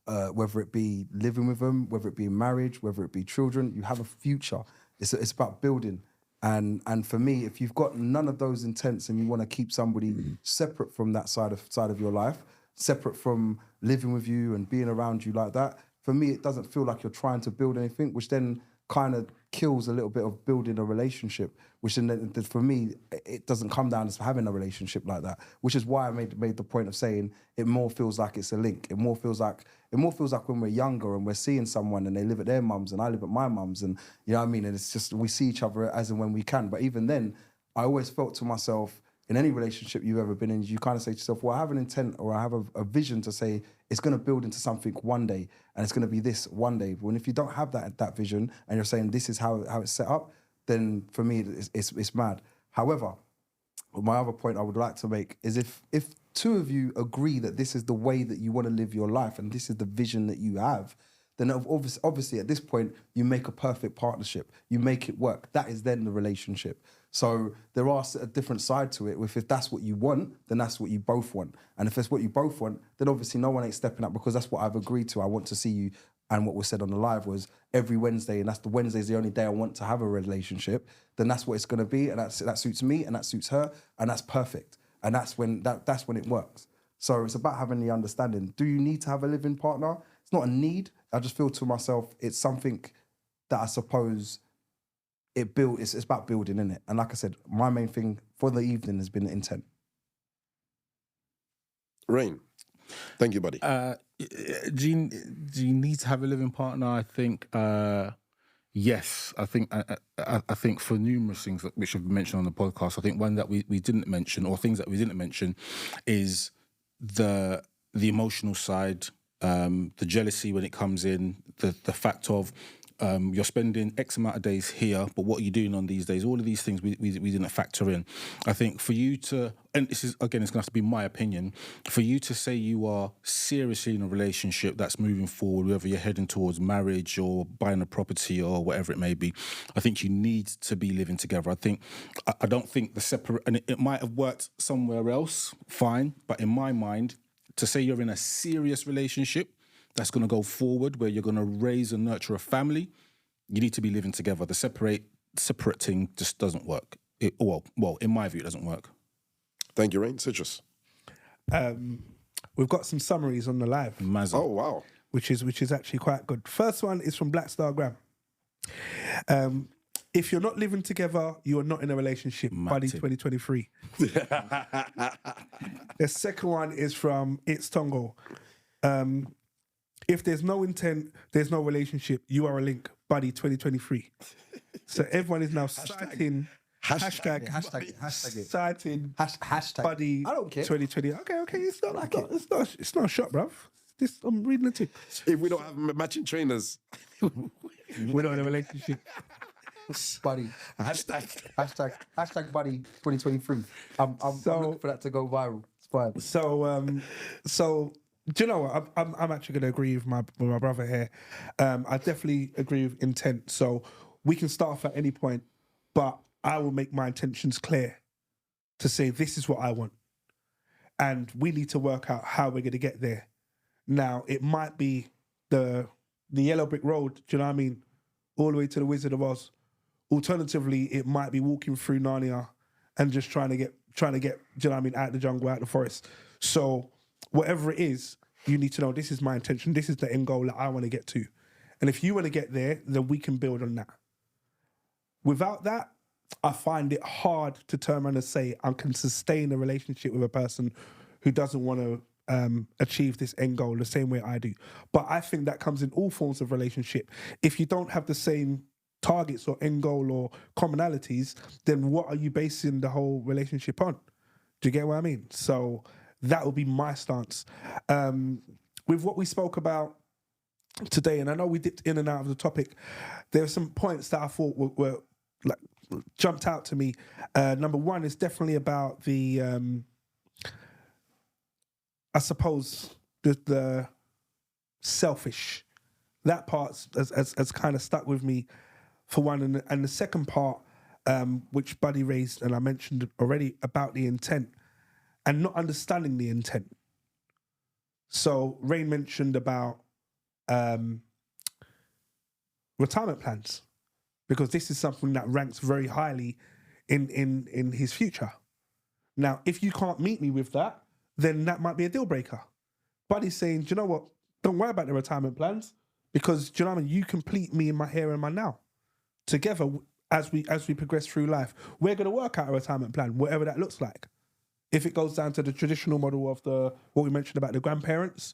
whether it be living with them, whether it be marriage, whether it be children, you have a future. It's about building. And for me, if you've got none of those intents and you want to keep somebody separate from that side of your life, separate from living with you and being around you like that, for me, it doesn't feel like you're trying to build anything, which then kind of kills a little bit of building a relationship, which then for me, it doesn't come down to having a relationship like that, which is why I made the point of saying it more feels like it's a link. It more feels like when we're younger and we're seeing someone and they live at their mum's and I live at my mum's, and you know what I mean? And it's just, we see each other as and when we can. But even then, I always felt to myself, in any relationship you've ever been in, you kind of say to yourself, well, I have an intent or I have a vision to say it's going to build into something one day and it's going to be this one day. But if you don't have that vision and you're saying this is how it's set up, then for me it's mad. However, my other point I would like to make is if two of you agree that this is the way that you want to live your life and this is the vision that you have, then obviously at this point you make a perfect partnership. You make it work. That is then the relationship. So there are a different side to it. If that's what you want, then that's what you both want. And if it's what you both want, then obviously no one ain't stepping up because that's what I've agreed to. I want to see you. And what was said on the live was every Wednesday, and Wednesday's the only day I want to have a relationship, then that's what it's going to be. And that suits me and that suits her. And that's perfect. And that's when it works. So it's about having the understanding. Do you need to have a living partner? It's not a need. I just feel to myself, it's something that I suppose it's about building, innit? And like I said, my main thing for the evening has been intent. Rain. Thank you, buddy. Do you need to have a living partner? I think yes. I think for numerous things which have been mentioned on the podcast, I think one that we didn't mention, or things that we didn't mention, is the emotional side, the jealousy when it comes in, the fact of you're spending X amount of days here, but what are you doing on these days? All of these things we didn't factor in. I think for you to, and this is, again, it's going to have to be my opinion, for you to say you are seriously in a relationship that's moving forward, whether you're heading towards marriage or buying a property or whatever it may be, I think you need to be living together. I don't think the separate, and it might have worked somewhere else, fine, but in my mind, to say you're in a serious relationship that's going to go forward, where you're going to raise and nurture a family, you need to be living together. The separate thing just doesn't work. Well, in my view, it doesn't work. Thank you, Rain. Citrus. We've got some summaries on the live. Mazza. Oh, wow. Which is actually quite good. First one is from Black Star Graham. If you're not living together, you are not in a relationship. Buddy 2023. The second one is from It's Tongo. If there's no intent, there's no relationship. You are a link. Buddy 2023. So everyone is now citing hashtag Buddy I don't care. 2020. Okay. It's not a shot, bruv. I'm reading it too. If we don't have matching trainers. We're not in a relationship. Buddy. Hashtag Buddy 2023. I'm looking for that to go viral. It's fine. So do you know what? I'm actually going to agree with my brother here. I definitely agree with intent. So we can start off at any point, but I will make my intentions clear to say this is what I want, and we need to work out how we're going to get there. Now it might be the yellow brick road. Do you know what I mean? All the way to the Wizard of Oz. Alternatively, it might be walking through Narnia and just trying to get. Do you know what I mean? Out the jungle, out the forest. So whatever it is, you need to know this is my intention. This is the end goal that I want to get to. And if you want to get there, then we can build on that. Without that, I find it hard to turn around and say I can sustain a relationship with a person who doesn't want to achieve this end goal the same way I do. But I think that comes in all forms of relationship. If you don't have the same targets or end goal or commonalities, then what are you basing the whole relationship on? Do you get what I mean? So that would be my stance. With what we spoke about today, and I know we dipped in and out of the topic, there are some points that I thought were like jumped out to me. Number one is definitely about the, I suppose, the selfish. That part has kind of stuck with me for one. And the second part, which Buddy raised, and I mentioned already, about the intent and not understanding the intent. So Rain mentioned about retirement plans, because this is something that ranks very highly in his future. Now, if you can't meet me with that, then that might be a deal breaker. Buddy's saying, do you know what? Don't worry about the retirement plans, because do you know what I mean? You complete me in my here and my now. Together, as we progress through life, we're going to work out a retirement plan, whatever that looks like. If it goes down to the traditional model of what we mentioned about the grandparents,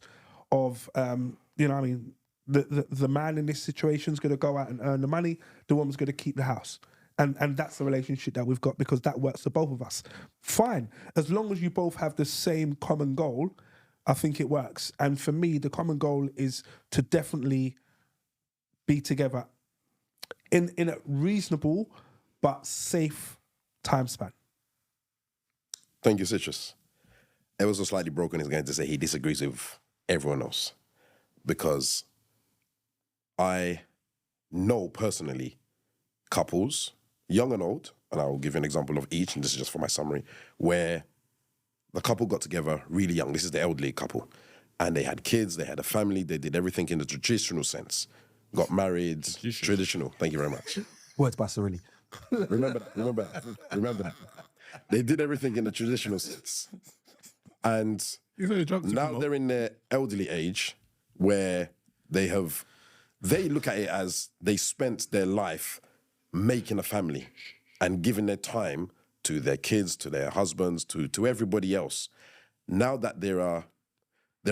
of you know what I mean, the man in this situation is going to go out and earn the money, the woman's going to keep the house. And that's the relationship that we've got, because that works for both of us. Fine. As long as you both have the same common goal, I think it works. And for me, the common goal is to definitely be together in a reasonable but safe time span. Thank you, Citrus. It was slightly broken. He's going to say he disagrees with everyone else because I know personally couples, young and old, and I'll give you an example of each, and this is just for my summary, where the couple got together really young. This is the elderly couple. And they had kids, they had a family, they did everything in the traditional sense. Got married, traditional. Thank you very much. Words by Sirelli. Remember that. They did everything in the traditional sense. And now they're in their elderly age where they look at it as they spent their life making a family and giving their time to their kids, to their husbands, to everybody else. Now that they're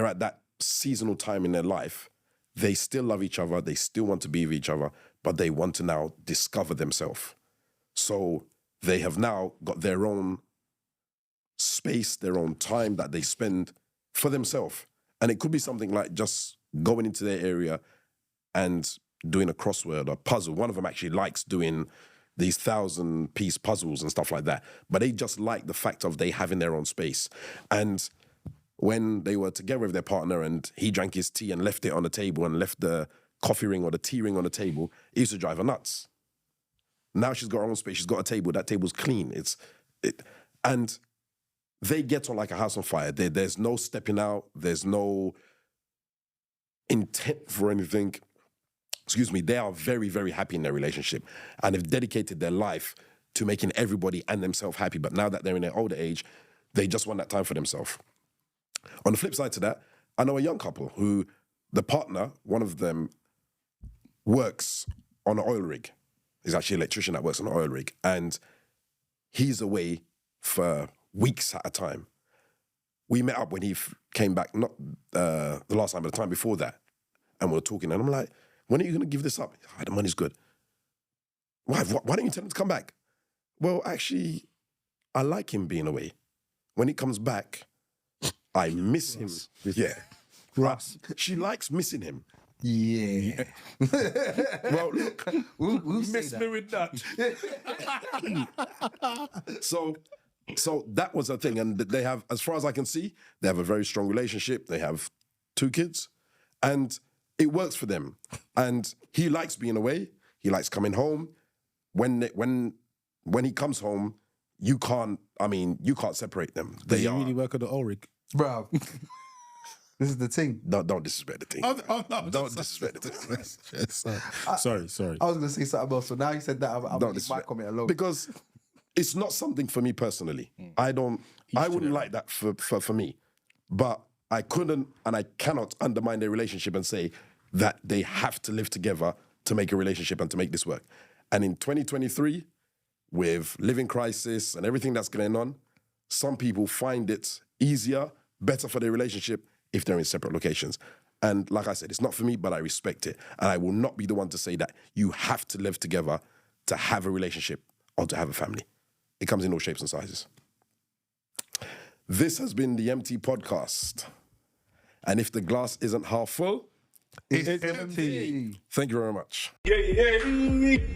at that seasonal time in their life, they still love each other, they still want to be with each other, but they want to now discover themselves. So they have now got their own space, their own time that they spend for themselves. And it could be something like just going into their area and doing a crossword or puzzle. One of them actually likes doing these 1,000-piece puzzles and stuff like that. But they just like the fact of they having their own space. And when they were together with their partner and he drank his tea and left it on the table and left the coffee ring or the tea ring on the table, it used to drive her nuts. Now she's got her own space. She's got a table. That table's clean. And they get on like a house on fire. There's no stepping out. There's no intent for anything. Excuse me. They are very, very happy in their relationship and have dedicated their life to making everybody and themselves happy. But now that they're in their older age, they just want that time for themselves. On the flip side to that, I know a young couple who the partner, one of them, works on an oil rig. He's actually an electrician that works on an oil rig. And he's away for weeks at a time. We met up when he came back, not the last time, but the time before that. And we were talking, and I'm like, when are you going to give this up? Oh, the money's good. Why don't you tell him to come back? Well, actually, I like him being away. When he comes back, I miss him. Yeah. Russ. She likes missing him. Yeah. Well, look. We'll Miss me with that. So that was a thing. And they have, as far as I can see, they have a very strong relationship. They have 2 kids. And it works for them. And he likes being away. He likes coming home. When he comes home, you can't separate them. They really work at the oil rig. Bro. This is the thing. Don't disrespect the thing. No, Don't disrespect the thing. Sorry. I was going to say something else, so now you said that, I'll leave my comment alone. Because it's not something for me personally. I wouldn't like that for me. But I couldn't and I cannot undermine their relationship and say that they have to live together to make a relationship and to make this work. And in 2023, with living crisis and everything that's going on, some people find it easier, better for their relationship if they're in separate locations. And like I said, it's not for me, but I respect it. And I will not be the one to say that you have to live together to have a relationship or to have a family. It comes in all shapes and sizes. This has been the eMpTy podcast. And if the glass isn't half full, It's empty. thank you very much. Yeah.